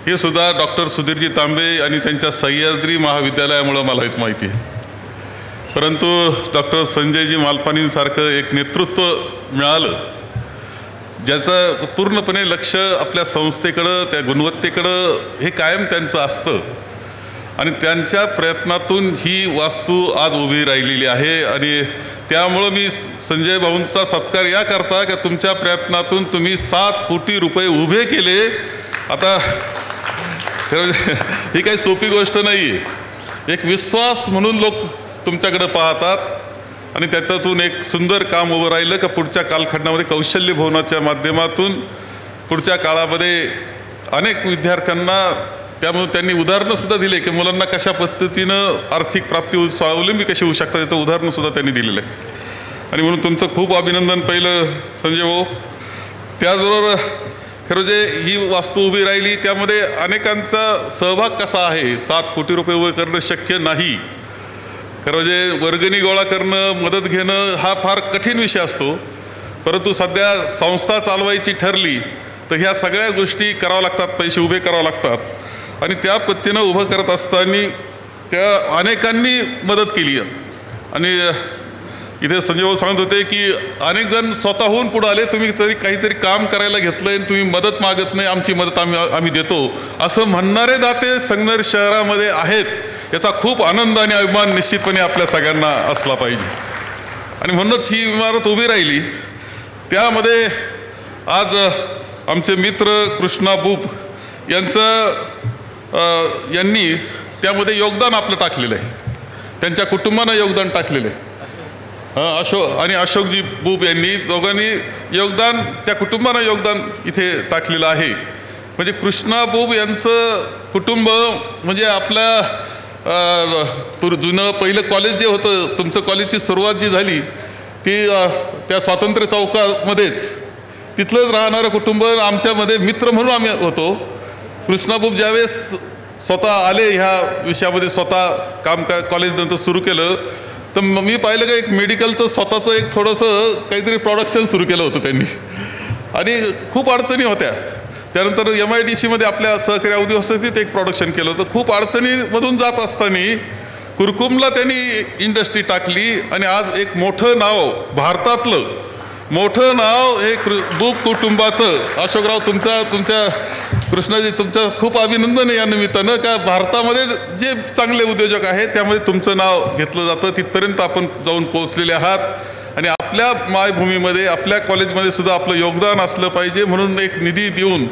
हे सुद्धा डॉक्टर सुधीरजी तांबे आणि त्यांच्या सह्याद्री महाविद्यालयामुळं मला इथं माहिती आहे. परंतु डॉक्टर संजयजी मालपानींसारखं एक नेतृत्व मिळालं ज्याचं पूर्णपणे लक्ष आपल्या संस्थेकडं, त्या गुणवत्तेकडं हे कायम त्यांचं असतं आणि त्यांच्या प्रयत्नातून ही वास्तू आज उभी राहिलेली आहे. आणि त्यामुळं मी संजय भाऊंचा सत्कार या करता की तुमच्या प्रयत्नातून तुम्ही 7 कोटी रुपये उभे केले. आता ही काही सोपी गोष्ट नाही आहे. एक विश्वास म्हणून लोक तुमच्याकडे पाहतात आणि त्याच्यातून एक सुंदर काम उभं राहिलं का पुढच्या कालखंडामध्ये कौशल्य भवनाच्या माध्यमातून पुढच्या काळामध्ये अनेक विद्यार्थ्यांना, त्यामुळे त्यांनी उदाहरणंसुद्धा दिले की मुलांना कशा पद्धतीनं आर्थिक प्राप्ती स्वावलंबी कशी होऊ शकतात याचं उदाहरणंसुद्धा त्यांनी दिलेलं आहे. आणि म्हणून तुमचं खूप अभिनंदन पहिलं संजय भाऊ. त्याचबरोबर खरं जे ही वास्तू उभी राहिली त्यामध्ये अनेकांचा सहभाग कसा आहे. 7 कोटी रुपये उभे करणं शक्य नाही. खरं जे वर्गणी गोळा करणं, मदत घेणं हा फार कठीण विषय असतो. परंतु सध्या संस्था चालवायची ठरली तर ह्या सगळ्या गोष्टी कराव्या लागतात, पैसे उभे करावे लागतात आणि त्या पद्धतीनं उभं करत असताना त्या अनेकांनी मदत केली. आणि इथे संजय भाऊ सांगत होते की अनेक जण स्वतःहून पुढे आले, तुम्ही तरी काहीतरी काम करायला घेतलं आहे, तुम्ही मदत मागत नाही, आमची मदत आम्ही देतो असं म्हणणारे दाते संगमनेर शहरामध्ये आहेत. याचा खूप आनंद आणि अभिमान निश्चितपणे आपल्या सगळ्यांना असला पाहिजे. आणि म्हणूनच ही इमारत उभी राहिली. त्यामध्ये आज आमचे मित्र कृष्णा बुब यांनी त्यामध्ये योगदान आपलं टाकलेलं आहे. त्यांच्या कुटुंबानं योगदान टाकलेलं आहे. अशोकजी बुब यांनी दोघांनी योगदान, त्या कुटुंबानं योगदान इथे टाकलेलं आहे. म्हणजे कृष्णा बुब यांचं कुटुंब म्हणजे आपल्या जुनं पहिलं कॉलेज जे होतं, तुमचं कॉलेजची सुरुवात जी झाली ती त्या स्वातंत्र्य चौकामध्येच, तिथलंच राहणारं कुटुंब आमच्यामध्ये मित्र म्हणून आम्ही होतो. कृष्णा बुब ज्यावेळेस स्वतः आले ह्या विषयामध्ये, स्वतः कॉलेजनंतर सुरू केलं तर मी पाहिलं का एक मेडिकलचं स्वतःचं एक थोडंसं काहीतरी प्रोडक्शन सुरू केलं होतं त्यांनी. आणि खूप अडचणी होत्या. त्यानंतर MIDCमध्ये आपल्या सहकारी अवधी वसतीत एक प्रोडक्शन केलं होतं. खूप अडचणीमधून जात असताना कुरकुमला त्यांनी इंडस्ट्री टाकली आणि आज एक मोठं नाव, भारतातलं मोठं नाव हे बुब कुटुंबाचं. अशोकराव तुमच्या कृष्णाजी तुमचं खूप अभिनंदन आहे या निमित्तानं का भारतामध्ये जे चांगले उद्योजक आहेत त्यामध्ये तुमचं नाव घेतलं जातं. तिथपर्यंत आपण जाऊन पोहोचलेले आहात आणि आपल्या मायभूमीमध्ये, आपल्या कॉलेजमध्ये सुद्धा आपलं योगदान असलं पाहिजे म्हणून एक निधी देऊन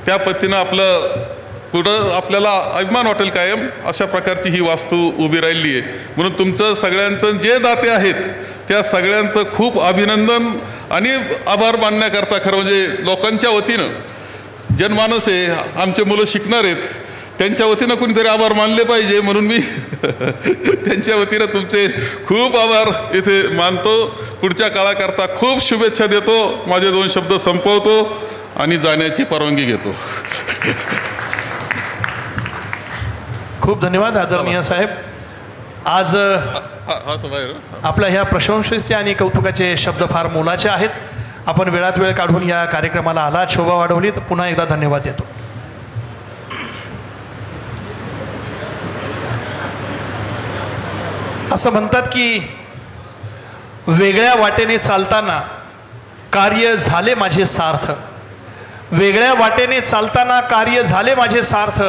त्या पद्धतीनं आपलं पुढं आपल्याला अभिमान वाटेल कायम. अशा प्रकारची ही वास्तू उभी राहिली आहे. म्हणून तुमचं सगळ्यांचं जे दाते आहेत त्या सगळ्यांचं खूप अभिनंदन आणि आभार मानण्याकरता खरं म्हणजे लोकांच्या वतीनं, जनमानस आहे, आमचे मुलं शिकणार आहेत, त्यांच्या वतीनं कुणीतरी आभार मानले पाहिजे म्हणून मी त्यांच्या वतीनं तुमचे खूप आभार इथे मानतो. पुढच्या काळाकरता खूप शुभेच्छा देतो. माझे 2 शब्द संपवतो आणि जाण्याची परवानगी घेतो. खूप धन्यवाद आदरणीय साहेब. आज आपल्या ह्या प्रशंसेचे आणि कौतुकाचे शब्द फार मोलाचे आहेत. आपण वेळात वेळ काढून या कार्यक्रमाला आलात, शोभा वाढवली, तर पुन्हा एकदा धन्यवाद देतो. असं म्हणतात की वेगळ्या वाटेने चालताना कार्य झाले माझे सार्थ. वेगळ्या वाटेने चालताना कार्य झाले माझे सार्थ.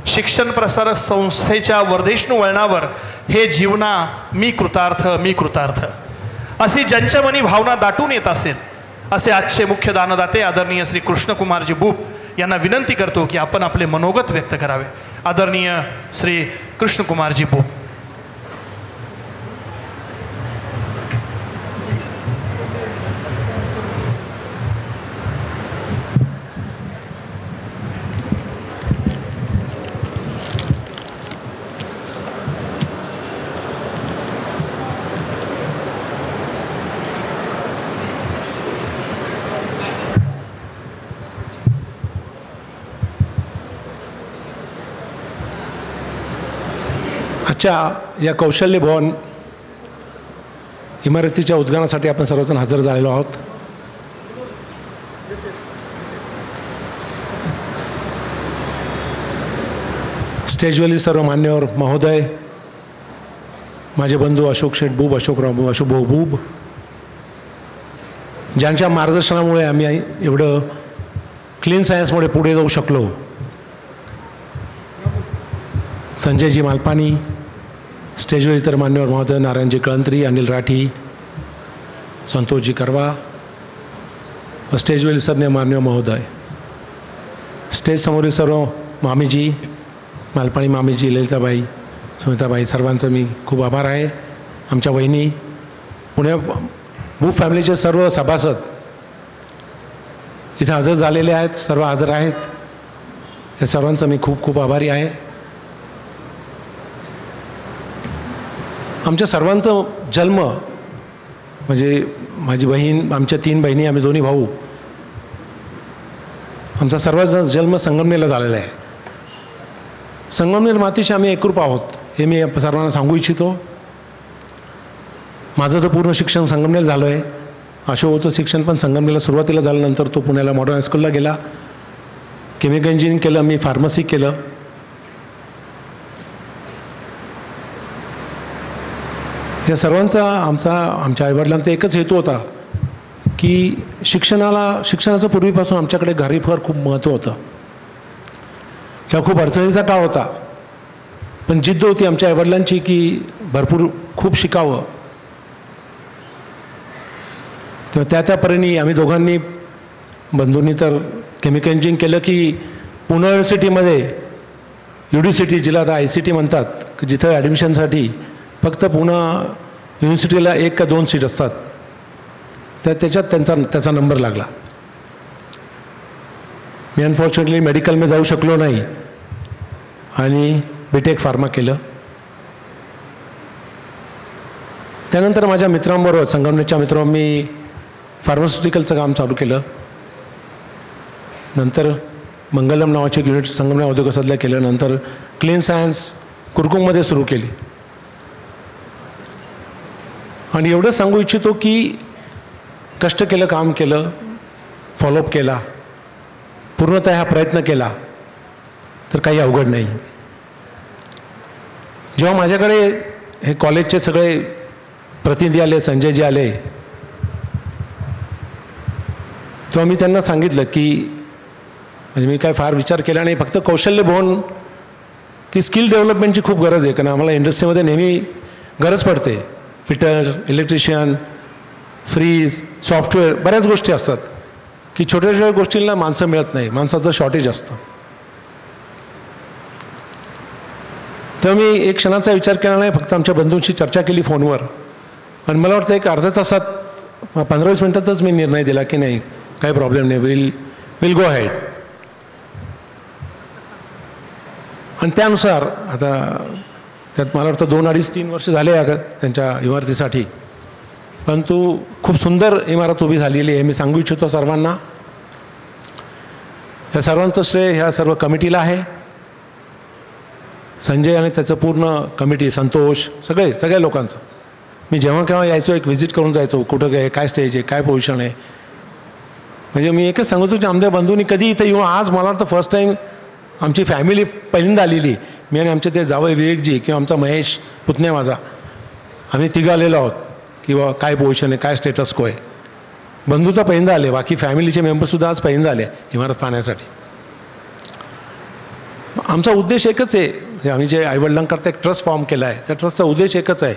शिक्षण प्रसारक संस्थेच्या वर्धिष्णू वळणावर हे जीवना मी कृतार्थ, मी कृतार्थ अशी ज्यांच्या मनी भावना दाटून येत असेल असे आजचे मुख्य दानदाते आदरणीय श्री कृष्णकुमारजी बुब यांना विनंती करतो की आपण आपले मनोगत व्यक्त करावे. आदरणीय श्री कृष्णकुमारजी बुब. आजच्या या कौशल्य भवन इमारतीच्या उद्घाटनासाठी आपण सर्वजण हजर झालेलो आहोत. स्टेजवरील सर्व मान्यवर महोदय, माझे बंधू अशोक शेठ बूब, अशोक भाऊ बूब, ज्यांच्या मार्गदर्शनामुळे आम्ही एवढं क्लीन सायन्समुळे पुढे जाऊ शकलो, संजयजी मालपानी, स्टेजवर इतर मान्यवर महोदय नारायणजी कळंत्री, अनिल राठी, संतोषजी करवा व स्टेजवरील सर्व मान्यवर महोदय, स्टेज समोरील सर्व मामीजी, मालपाणी मामीजी, ललिताबाई, सुनीताबाई, सर्वांचं मी खूप आभार आहे. आमच्या वहिनी, पुणे बूब फॅमिलीचे सर्व सभासद इथं हजर झालेले आहेत, सर्व हजर आहेत, या सर्वांचं मी खूप खूप आभारी आहे. आमच्या सर्वांचं जन्म म्हणजे माझी बहीण, आमच्या 3 बहिणी, आम्ही 2 भाऊ, आमचा सर्वांचा जन्म संगमनेरला झालेला आहे. संगमनेर मातीशी आम्ही एकरूप आहोत हे मी सर्वांना सांगू इच्छितो. माझं तर पूर्ण शिक्षण संगमनेर झालं आहे. अशोकचं शिक्षण पण संगमनेरला सुरुवातीला झालं, नंतर तो पुण्याला मॉडर्न हायस्कूलला गेला, केमिकल इंजिनिअरिंग केलं, मी फार्मसी केलं. या सर्वांचा आमच्या आईवडिलांचा एकच हेतू होता की शिक्षणाचं पूर्वीपासून आमच्याकडे घरी फार खूप महत्त्व होतं. तेव्हा खूप अडचणीचा काळ होता, पण जिद्द होती आमच्या आईवडिलांची की भरपूर खूप शिकावं. तर त्यापरीने आम्ही दोघांनी बंधूंनी तर केमिकल इंजिनिअरिंग केलं की पुणे युनिव्हर्सिटीमध्ये UDCT जिला आता ICT म्हणतात, की जिथं ॲडमिशनसाठी फक्त पुणे युनिव्हर्सिटीला 1 का 2 सीट असतात, तर त्याच्यात त्याचा नंबर लागला. मी अनफॉर्च्युनेटली मेडिकलमध्ये जाऊ शकलो नाही आणि BTech फार्मा केलं. त्यानंतर माझ्या मित्रांबरोबर, संगमनेरच्या मित्रांबरोबर मी फार्मास्युटिकलचं काम चालू केलं. नंतर मंगलम नावाचे युनिट संगमनेर औद्योगिक वसाहतीला केलं. नंतर क्लीन सायन्स कुरकुममध्ये सुरू केली. आणि एवढं सांगू इच्छितो की कष्ट केलं, काम केलं, फॉलोअप केला, पूर्णतः हा प्रयत्न केला तर काही अवघड नाही. जेव्हा माझ्याकडे हे कॉलेजचे सगळे प्रतिनिधी आले, संजयजी आले, तेव्हा मी त्यांना सांगितलं की म्हणजे मी काय फार विचार केला नाही, फक्त कौशल्य भवन की स्किल डेव्हलपमेंटची खूप गरज आहे. कारण आम्हाला इंडस्ट्रीमध्ये नेहमी गरज पडते. फिटर, इलेक्ट्रिशियन, फ्रीज, सॉफ्टवेअर, बऱ्याच गोष्टी असतात की छोट्या छोट्या गोष्टींना माणसं मिळत नाही, माणसाचं शॉर्टेज असतं. तर मी एक क्षणाचा विचार केला नाही, फक्त आमच्या बंधूंशी चर्चा केली फोनवर. आणि मला वाटतं एक अर्ध्या तासात 15-20 मिनटातच मी निर्णय दिला की नाही, काही प्रॉब्लेम नाही, विल गो अहेड. आणि त्यानुसार आता त्यात मला वाटतं 2-2.5-3 वर्ष झाले त्यांच्या इमारतीसाठी, परंतु खूप सुंदर इमारत उभी झालेली आहे. मी सांगू इच्छितो सर्वांना, या सर्वांचं श्रेय ह्या सर्व कमिटीला आहे. संजय आणि त्याचं पूर्ण कमिटी, संतोष, सगळ्या लोकांचं. मी जेव्हा केव्हा यायचो एक व्हिजिट करून जायचो, कुठं काय, काय स्टेज आहे, काय पोझिशन आहे. म्हणजे मी एकच सांगतो की आमच्या बंधूंनी कधी इथं येऊन, आज मला वाटतं फर्स्ट टाईम आमची फॅमिली पहिल्यांदा आलेली, मी आणि आमचे ते जावई विवेकजी किंवा आमचा महेश पुतण्या माझा, आम्ही तिघं आलेलो आहोत किंवा काय पोझिशन आहे, काय स्टेटस को आहे. बंधू तर पहिल्यांदा आले, बाकी फॅमिलीचे मेंबरसुद्धा आज पहिल्यांदा आले इमारत पाहण्यासाठी. आमचा उद्देश एकच आहे, आम्ही जे आईवडिलांकरता एक ट्रस्ट फॉर्म केला आहे, त्या ट्रस्टचा उद्देश एकच आहे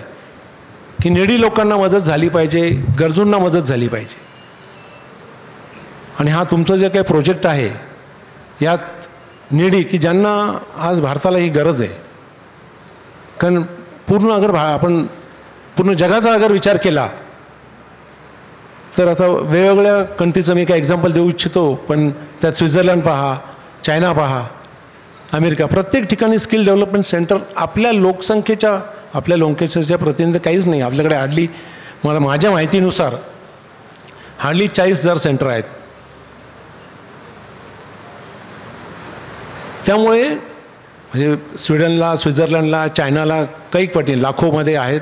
की नेडी लोकांना मदत झाली पाहिजे, गरजूंना मदत झाली पाहिजे. आणि हा तुमचं जे काही प्रोजेक्ट आहे, यात नेडी की ज्यांना आज भारताला ही गरज आहे. कारण आपण पूर्ण जगाचा अगर विचार केला तर आता वेगवेगळ्या कंट्रीचं मी काय एक्झाम्पल देऊ इच्छितो, पण त्यात स्वित्झर्लंड पहा, चायना पहा, अमेरिका, प्रत्येक ठिकाणी स्किल डेव्हलपमेंट सेंटर आपल्या लोकसंख्येच्या प्रतिनिधी काहीच नाही. आपल्याकडे हार्डली, माझ्या माहितीनुसार हार्डली 40,000 सेंटर आहेत. त्यामुळे म्हणजे स्वित्झर्लंडला, चायनाला काही पटी लाखोमध्ये आहेत.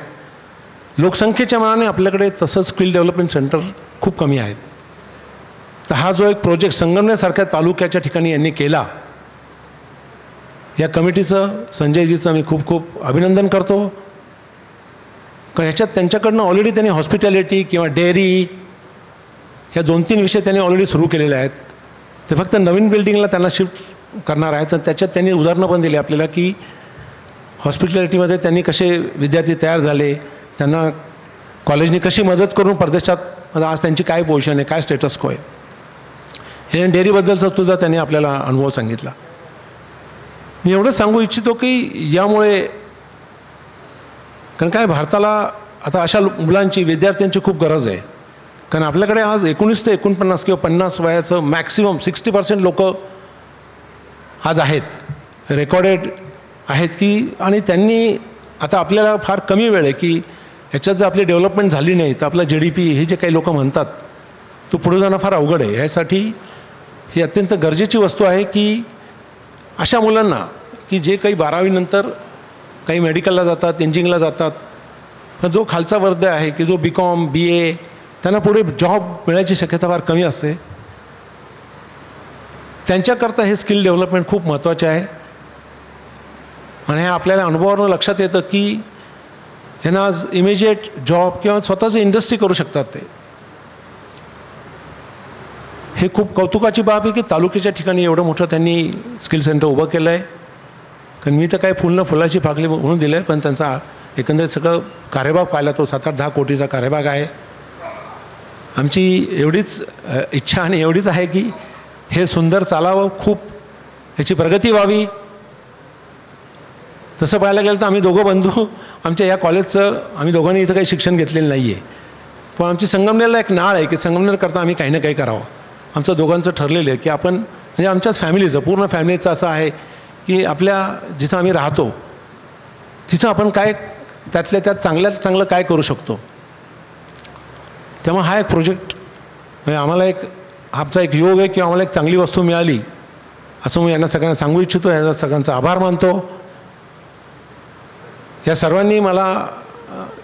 लोकसंख्येच्या मानाने आपल्याकडे तसं स्किल डेव्हलपमेंट सेंटर खूप कमी आहेत. तर हा जो एक प्रोजेक्ट संगमनेरसारख्या तालुक्याच्या ठिकाणी यांनी केला, या कमिटीचं, संजयजीचं मी खूप खूप अभिनंदन करतो. कारण ह्याच्यात त्यांच्याकडनं ऑलरेडी त्यांनी हॉस्पिटॅलिटी किंवा डेअरी ह्या 2-3 विषय त्यांनी ऑलरेडी सुरू केलेले आहेत. ते फक्त नवीन बिल्डिंगला त्यांना शिफ्ट करणार आहेत. तर त्याच्यात त्यांनी उदाहरणं पण दिली आपल्याला की हॉस्पिटॅलिटीमध्ये त्यांनी कसे विद्यार्थी तयार झाले, त्यांना कॉलेजनी कशी मदत करून परदेशात आज त्यांची काय पोझिशन आहे, काय स्टेटस को आहे. हे डेअरीबद्दलचा सुद्धा त्यांनी आपल्याला अनुभव सांगितला. मी एवढंच सांगू इच्छितो की यामुळे, कारण काय भारताला आता अशा मुलांची, विद्यार्थ्यांची खूप गरज आहे. कारण आपल्याकडे आज 19 ते 49 किंवा 50 वयाचं मॅक्सिमम 60% लोक आज आहेत, रेकॉर्डेड आहेत की, आणि त्यांनी आता आपल्याला फार कमी वेळ आहे की ह्याच्यात जर आपली डेव्हलपमेंट झाली नाही तर आपला GDP हे जे काही लोक म्हणतात तो पुढे जाणं फार अवघड आहे. यासाठी ही अत्यंत गरजेची वस्तू आहे की अशा मुलांना की जे काही 12वी नंतर काही मेडिकलला जातात, इंजिनिअरिंगला जातात, पण जो खालचा वर्ग आहे की जो BCom BA त्यांना पुढे जॉब मिळायची शक्यता फार कमी असते, त्यांच्याकरता हे स्किल डेव्हलपमेंट खूप महत्त्वाचे आहे. आणि हे आपल्याला अनुभवावरून लक्षात येतं की ह्यांना आज इमिजिएट जॉब किंवा स्वतःची इंडस्ट्री करू शकतात. ते हे खूप कौतुकाची बाब आहे की तालुक्याच्या ठिकाणी एवढं मोठं त्यांनी स्किल सेंटर उभं केलं आहे. कारण मी तर काय फुलाची फाकली म्हणून दिलं आहे, पण त्यांचा एकंदरीत सगळं कार्यभाग पाहिला तो 7-8-10 कोटीचा कार्यभाग आहे. आमची एवढीच इच्छा आणि एवढीच आहे की हे सुंदर चालावं, खूप ह्याची प्रगती व्हावी. तसं पाहायला गेलं तर आम्ही दोघं बंधू, आमच्या या कॉलेजचं आम्ही दोघांनी इथं काही शिक्षण घेतलेलं नाही आहे, पण आमची संगमनेरला एक नाळ आहे की संगमनेरकरता आम्ही काही ना काही करावं. आमचं दोघांचं ठरलेलं आहे की आपण, म्हणजे आमच्याच फॅमिलीचं, पूर्ण फॅमिलीचं असं आहे की आपल्या जिथं आम्ही राहतो तिथं आपण काय त्यातल्या त्यात चांगल्यात चांगलं काय करू शकतो. त्यामुळे हा एक प्रोजेक्ट, म्हणजे आम्हाला आमचा एक योग आहे की आम्हाला एक चांगली वस्तू मिळाली असं मी यांना सगळ्यांना सांगू इच्छितो. यांना सगळ्यांचा आभार मानतो. या सर्वांनी मला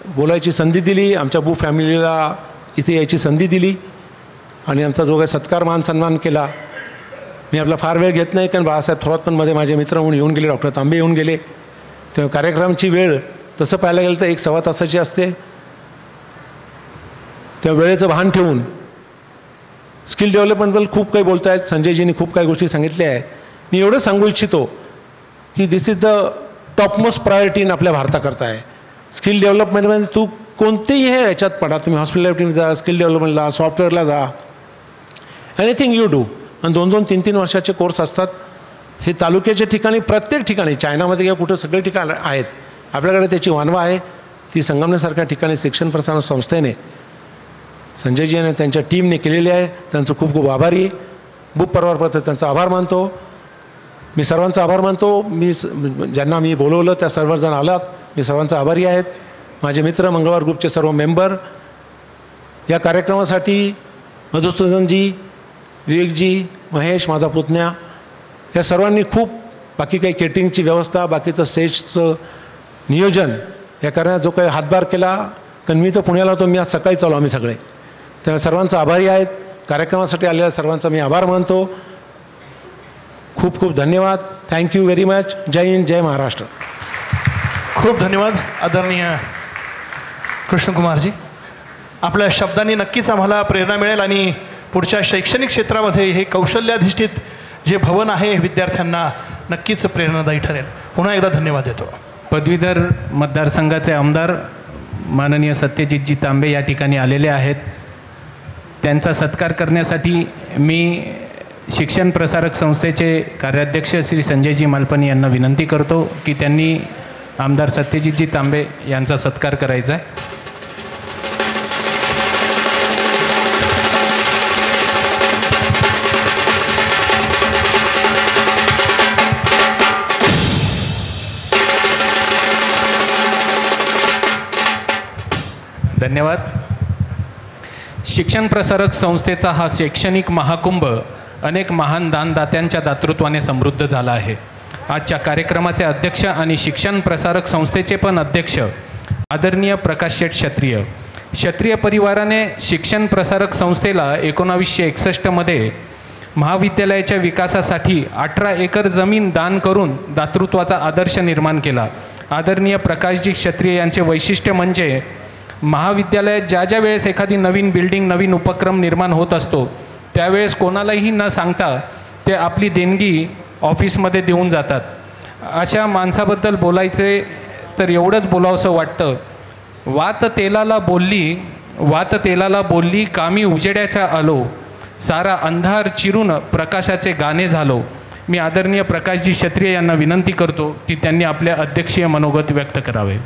बोलायची संधी दिली, आमच्या बू फॅमिलीला इथे यायची संधी दिली आणि आमचा जो काही सत्कार मान सन्मान केला. मी आपला फार वेळ घेत नाही, कारण बाळासाहेब थोरात पण मध्ये माझे मित्र म्हणून येऊन गेले, डॉक्टर तांबे येऊन गेले. तेव्हा कार्यक्रमाची वेळ तसं पाहायला गेलं तर 1-1.25 तासाची असते. त्या वेळेचं भान ठेवून स्किल डेव्हलपमेंटबद्दल खूप काही बोलत आहेत. संजयजींनी खूप काही गोष्टी सांगितल्या आहेत. मी एवढं सांगू इच्छितो की this is the topmost priority in आपल्या भारताकरता आहे. स्किल डेव्हलपमेंटमध्ये तू कोणतेही हे याच्यात पडा, तुम्ही हॉस्पिटॅलिटीमध्ये जा, स्किल डेव्हलपमेंटला, सॉफ्टवेअरला जा, एनिथिंग यू डू. आणि 2-2, 3-3 वर्षाचे कोर्स असतात. हे तालुक्याच्या ठिकाणी, प्रत्येक ठिकाणी, चायनामध्ये किंवा कुठं सगळे ठिकाण आहेत. आपल्याकडे त्याची वानवा आहे. ती संगमनेरसारख्या ठिकाणी शिक्षण प्रसारण संस्थेने, संजयजी आणि त्यांच्या टीमने केलेली आहे. त्यांचं खूप खूप आभारी. बुक परिवारपत्र त्यांचा आभार मानतो. मी सर्वांचा आभार मानतो. ज्यांना मी बोलवलं त्या सर्वजण आलात, मी सर्वांचा आभारी आहेत. माझे मित्र, मंगळवार ग्रुपचे सर्व मेंबर, या कार्यक्रमासाठी मधुसूदनजी, विवेकजी, महेश, माझा पुतण्या, या सर्वांनी खूप, बाकी काही केटरिंगची व्यवस्था, बाकीचं स्टेजचं नियोजन या करण्यात जो काही हातभार केला. कारण मी तर पुण्याला होतो, मी आज सकाळी चालू आम्ही सगळे. त्या सर्वांचा आभारी आहेत. कार्यक्रमासाठी आलेल्या सर्वांचा मी आभार मानतो. खूप खूप धन्यवाद. Thank you very much. जय हिंद, जय महाराष्ट्र. खूप धन्यवाद आदरणीय कृष्णकुमारजी. आपल्या शब्दांनी नक्कीच आम्हाला प्रेरणा मिळेल आणि पुढच्या शैक्षणिक क्षेत्रामध्ये हे कौशल्याधिष्ठित जे भवन आहे विद्यार्थ्यांना नक्कीच प्रेरणादायी ठरेल. पुन्हा एकदा धन्यवाद देतो. पदवीधर मतदारसंघाचे आमदार माननीय सत्यजितजी तांबे या ठिकाणी आलेले आहेत. त्यांचा सत्कार करण्यासाठी मी शिक्षण प्रसारक संस्थेचे कार्याध्यक्ष श्री संजयजी मालपानी यांना विनंती करतो की त्यांनी आमदार सत्यजितजी तांबे यांचा सत्कार करायचा आहे. धन्यवाद. शिक्षण प्रसारक संस्थेचा हा शैक्षणिक महाकुंभ अनेक महान दानदात्यांच्या दातृत्वाने समृद्ध झाला आहे. आजच्या कार्यक्रमाचे अध्यक्ष आणि शिक्षण प्रसारक संस्थेचे पण अध्यक्ष आदरणीय प्रकाश शेठ क्षत्रिय. क्षत्रिय परिवाराने शिक्षण प्रसारक संस्थेला 1961 मध्ये महाविद्यालयाच्या विकासासाठी 18 एकर जमीन दान करून दातृत्वाचा आदर्श निर्माण केला. आदरणीय प्रकाशजी क्षत्रिय यांचे वैशिष्ट्य म्हणजे महाविद्यालयात ज्या ज्या वेळेस एखादी नवीन बिल्डिंग, नवीन उपक्रम निर्माण होत असतो त्यावेळेस कोणालाही न सांगता ते आपली देणगी ऑफिसमध्ये देऊन जातात. अशा माणसाबद्दल बोलायचे तर एवढंच बोलावंसं वाटतं. वात तेलाला बोलली कामी उजेड्याच्या आलो, सारा अंधार चिरून प्रकाशाचे गाणे झालो. मी आदरणीय प्रकाशजी क्षत्रिय यांना विनंती करतो की त्यांनी आपले अध्यक्षीय मनोगत व्यक्त करावे.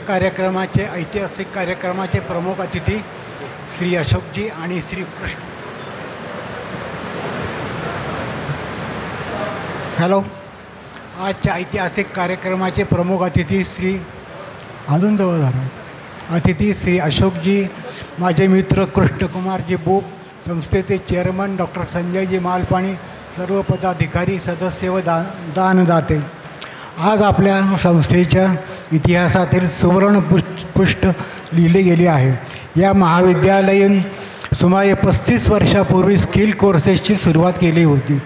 कार्यक्रमाचे ऐतिहासिक कार्यक्रमाचे प्रमुख अतिथी श्री अशोकजी आणि श्री कृष्ण आजच्या ऐतिहासिक कार्यक्रमाचे प्रमुख अतिथी श्री अतिथी श्री अशोकजी, माझे मित्र कृष्णकुमारजी बुक, संस्थेचे चेअरमन डॉक्टर संजयजी मालपाणी, सर्व पदाधिकारी, सदस्य व दानदाते. आज आपल्या संस्थेच्या इतिहासातील सुवर्ण पृष्ठ लिहिले गेले आहे. या महाविद्यालयीन सुमारे 35 वर्षापूर्वी स्किल कोर्सेसची सुरुवात केली होती.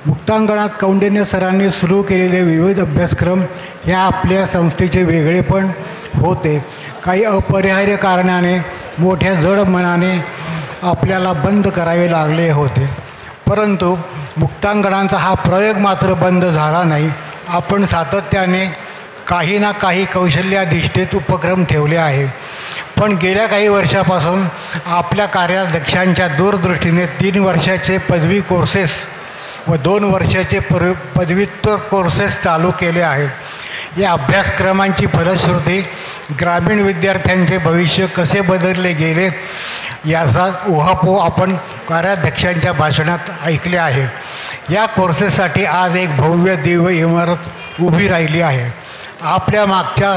मुक्तांगणात कौंडिन्य सरांनी सुरू केलेले विविध अभ्यासक्रम ह्या आपल्या संस्थेचे वेगळेपण होते. काही अपरिहार्य कारणाने, मोठ्या जड मनाने आपल्याला बंद करावे लागले होते. परंतु मुक्तांगणांचा हा प्रयोग मात्र बंद झाला नाही. आपण सातत्याने काही ना काही कौशल्याधिष्ठित उपक्रम ठेवले आहे. पण गेल्या काही वर्षापासून आपल्या कार्याध्यक्षांच्या दूरदृष्टीने 3 वर्षाचे पदवी कोर्सेस व 2 वर्षाचे पदव्युत्तर कोर्सेस चालू केले आहेत. या अभ्यासक्रमांची फलश्रुती ग्रामीण विद्यार्थ्यांचे भविष्य कसे बदलले गेले याचा उहापोह आपण कार्याध्यक्षांच्या भाषणात ऐकले आहे. या कोर्सेससाठी आज एक भव्य दिव्य इमारत उभी राहिली आहे. आपल्या मागच्या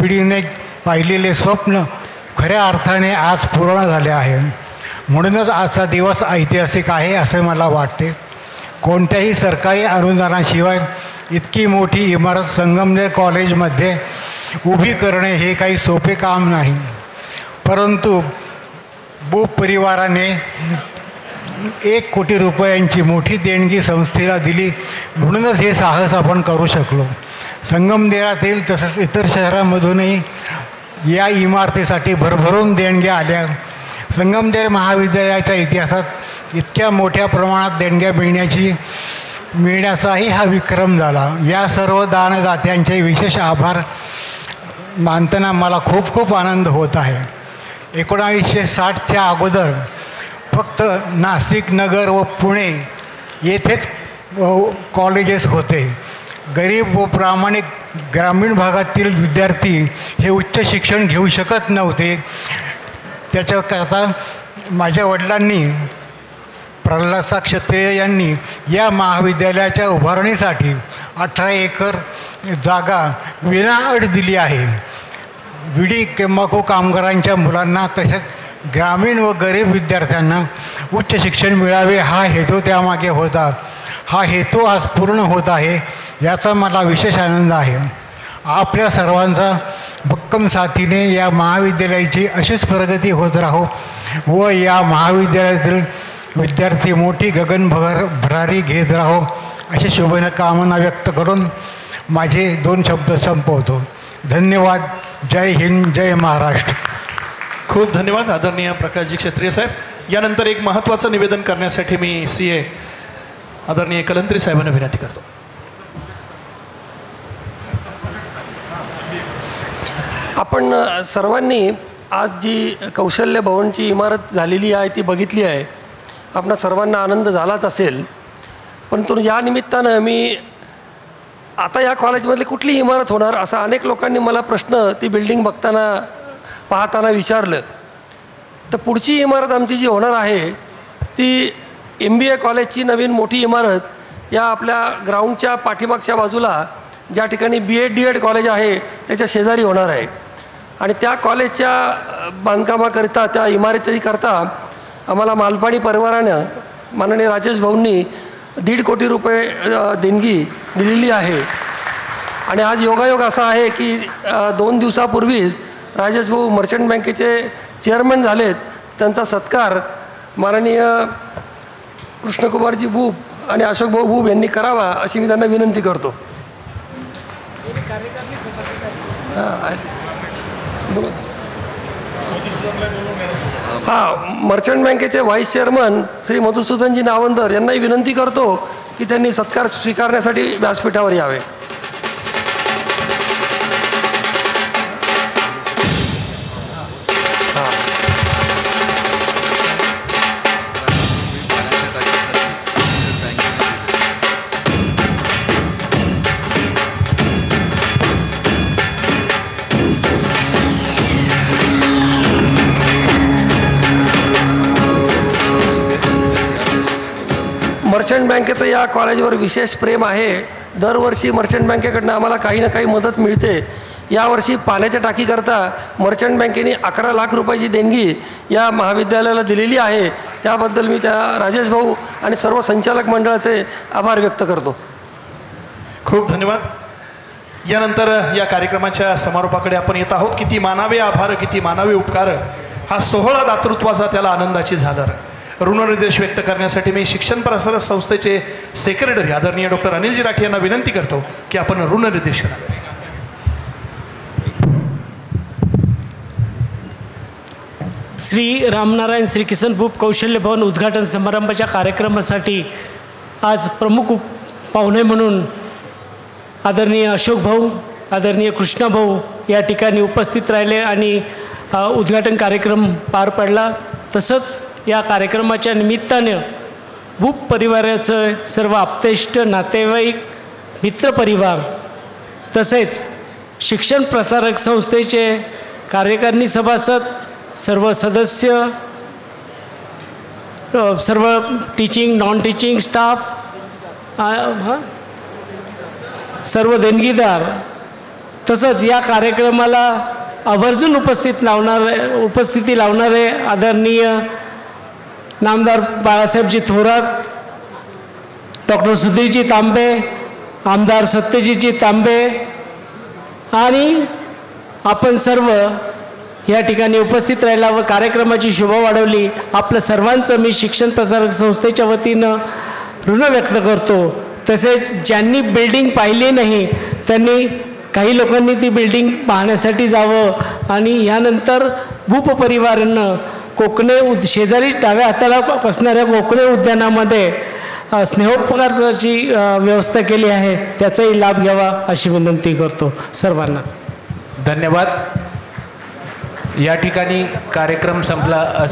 पिढीने पाहिलेले स्वप्न खऱ्या अर्थाने आज पूर्ण झाले आहे. म्हणूनच आजचा दिवस ऐतिहासिक आहे असे मला वाटते. कोणत्याही सरकारी अनुदानाशिवाय इतकी मोठी इमारत संगमनेर कॉलेजमध्ये उभी करणे हे काही सोपे काम नाही. परंतु बुप परिवाराने 1 कोटी रुपयांची मोठी देणगी संस्थेला दिली म्हणूनच हे साहस आपण करू शकलो. संगमनेरातील तसंच इतर शहरांमधूनही या इमारतीसाठी भरभरून देणग्या आल्या. संगमनेर महाविद्यालयाच्या इतिहासात इतक्या मोठ्या प्रमाणात देणग्या मिळण्याचाही हा विक्रम झाला. या सर्व दानदात्यांचे विशेष आभार मानताना मला खूप खूप आनंद होत आहे. 1960च्या अगोदर फक्त नाशिक, नगर व पुणे येथेच कॉलेजेस होते. गरीब व प्रामाणिक ग्रामीण भागातील विद्यार्थी हे उच्च शिक्षण घेऊ शकत नव्हते. त्याच्याकरता माझ्या वडिलांनी, प्रल्हाद क्षत्रिय यांनी या महाविद्यालयाच्या उभारणीसाठी 18 एकर जागा विनाअट दिली आहे. विडी तंबाखू कामगारांच्या मुलांना तसेच ग्रामीण व गरीब विद्यार्थ्यांना उच्च शिक्षण मिळावे हा हेतू त्यामागे होता. हा हेतू आज पूर्ण होत आहे याचा मला विशेष आनंद आहे. आपल्या सर्वांचा भक्कम साथीने या महाविद्यालयाची अशीच प्रगती होत राहो व या महाविद्यालयातील विद्यार्थी मोठी भरारी घेत राहो अशी शुभकामना व्यक्त करून माझे 2 शब्द संपवतो. धन्यवाद. जय हिंद, जय महाराष्ट्र. खूप धन्यवाद आदरणीय प्रकाशजी क्षत्रिय साहेब. यानंतर एक महत्त्वाचं निवेदन करण्यासाठी मी CA आदरणीय कलंत्री साहेबांना विनंती करतो. आपण सर्वांनी आज जी कौशल्य भवनची इमारत झालेली आहे ती बघितली आहे. आपणा सर्वांना आनंद झालाच असेल. परंतु या निमित्तानं मी आता या कॉलेजमधली कुठली इमारत होणार असा अनेक लोकांनी मला प्रश्न ती बिल्डिंग पाहताना विचारलं. तर पुढची इमारत आमची जी होणार आहे ती MBA कॉलेजची नवीन मोठी इमारत या आपल्या ग्राउंडच्या पाठीमागच्या बाजूला ज्या ठिकाणी BEd DEd कॉलेज आहे त्याच्या शेजारी होणार आहे आणि त्या कॉलेजच्या बांधकामाकरिता त्या इमारतीकरता आम्हाला मालपाणी परिवारानं माननीय राजेश भाऊंनी 1.5 कोटी रुपये देणगी दिलेली आहे आणि आज योगायोग असा आहे की 2 दिवसापूर्वीच राजेश भाऊ मर्चंट बँकेचे चेअरमन झालेत. त्यांचा सत्कार माननीय कृष्णकुमारजी बुब आणि अशोक भाऊ बुब यांनी करावा अशी मी त्यांना विनंती करतो. मर्चंट बँकेचे व्हाईस चेअरमन श्री मधुसूदनजी नावंदर यांनाही विनंती करतो की त्यांनी सत्कार स्वीकारण्यासाठी व्यासपीठावर यावे. मर्चंट बँकेचं या कॉलेजवर विशेष प्रेम आहे. दरवर्षी मर्चंट बँकेकडनं आम्हाला काही ना काही मदत मिळते. यावर्षी पाण्याच्या टाकीकरता मर्चंट बँकेने 11 लाख रुपयाची देणगी या महाविद्यालयाला दिलेली आहे. त्याबद्दल मी त्या राजेश भाऊ आणि सर्व संचालक मंडळाचे आभार व्यक्त करतो. खूप धन्यवाद. यानंतर या कार्यक्रमाच्या समारोपाकडे आपण येत आहोत. किती मानावे आभार, किती मानावे उपकार, हा सोहळा दातृत्वाचा त्याला आनंदाची झालर. ऋणनिर्देश व्यक्त करण्यासाठी मी शिक्षण प्रसारक संस्थेचे सेक्रेटरी आदरणीय डॉक्टर अनिलजी राठी यांना विनंती करतो की आपण ऋणनिर्देश करावे. श्री रामनारायण श्री किसन बुब कौशल्य भवन उद्घाटन समारंभाच्या कार्यक्रमासाठी आज प्रमुख पाहुणे म्हणून आदरणीय अशोक भाऊ, आदरणीय कृष्णा भाऊ या ठिकाणी उपस्थित राहिले आणि उद्घाटन कार्यक्रम पार पडला. तसंच या कार्यक्रमाच्या निमित्तानं बुब परिवाराचं सर्व आप्तेष्ट, नातेवाईक, मित्रपरिवार तसेच शिक्षण प्रसारक संस्थेचे कार्यकारिणी सभासद, सर्व सदस्य, सर्व टीचिंग नॉन टीचिंग स्टाफ, सर्व देणगीदार तसंच या कार्यक्रमाला आवर्जून उपस्थिती लावणारे आदरणीय नामदार बाळासाहेबजी थोरात, डॉक्टर सुधीरजी तांबे, आमदार सत्यजितजी तांबे आणि आपण सर्व या ठिकाणी उपस्थित राहिला व कार्यक्रमाची शोभा वाढवली. आपलं सर्वांचं मी शिक्षण प्रसारक संस्थेच्या वतीनं ऋण व्यक्त करतो. तसेच ज्यांनी बिल्डिंग पाहिली नाही त्यांनी, काही लोकांनी ती बिल्डिंग पाहण्यासाठी जावं आणि यानंतर बुब परिवारानं कोकणे शेजारी डाव्या हाताला असणाऱ्या कोकणे उद्यानामध्ये स्नेहोपकाराची व्यवस्था केली आहे, त्याचाही लाभ घ्यावा अशी विनंती करतो सर्वांना. धन्यवाद. या ठिकाणी कार्यक्रम संपला.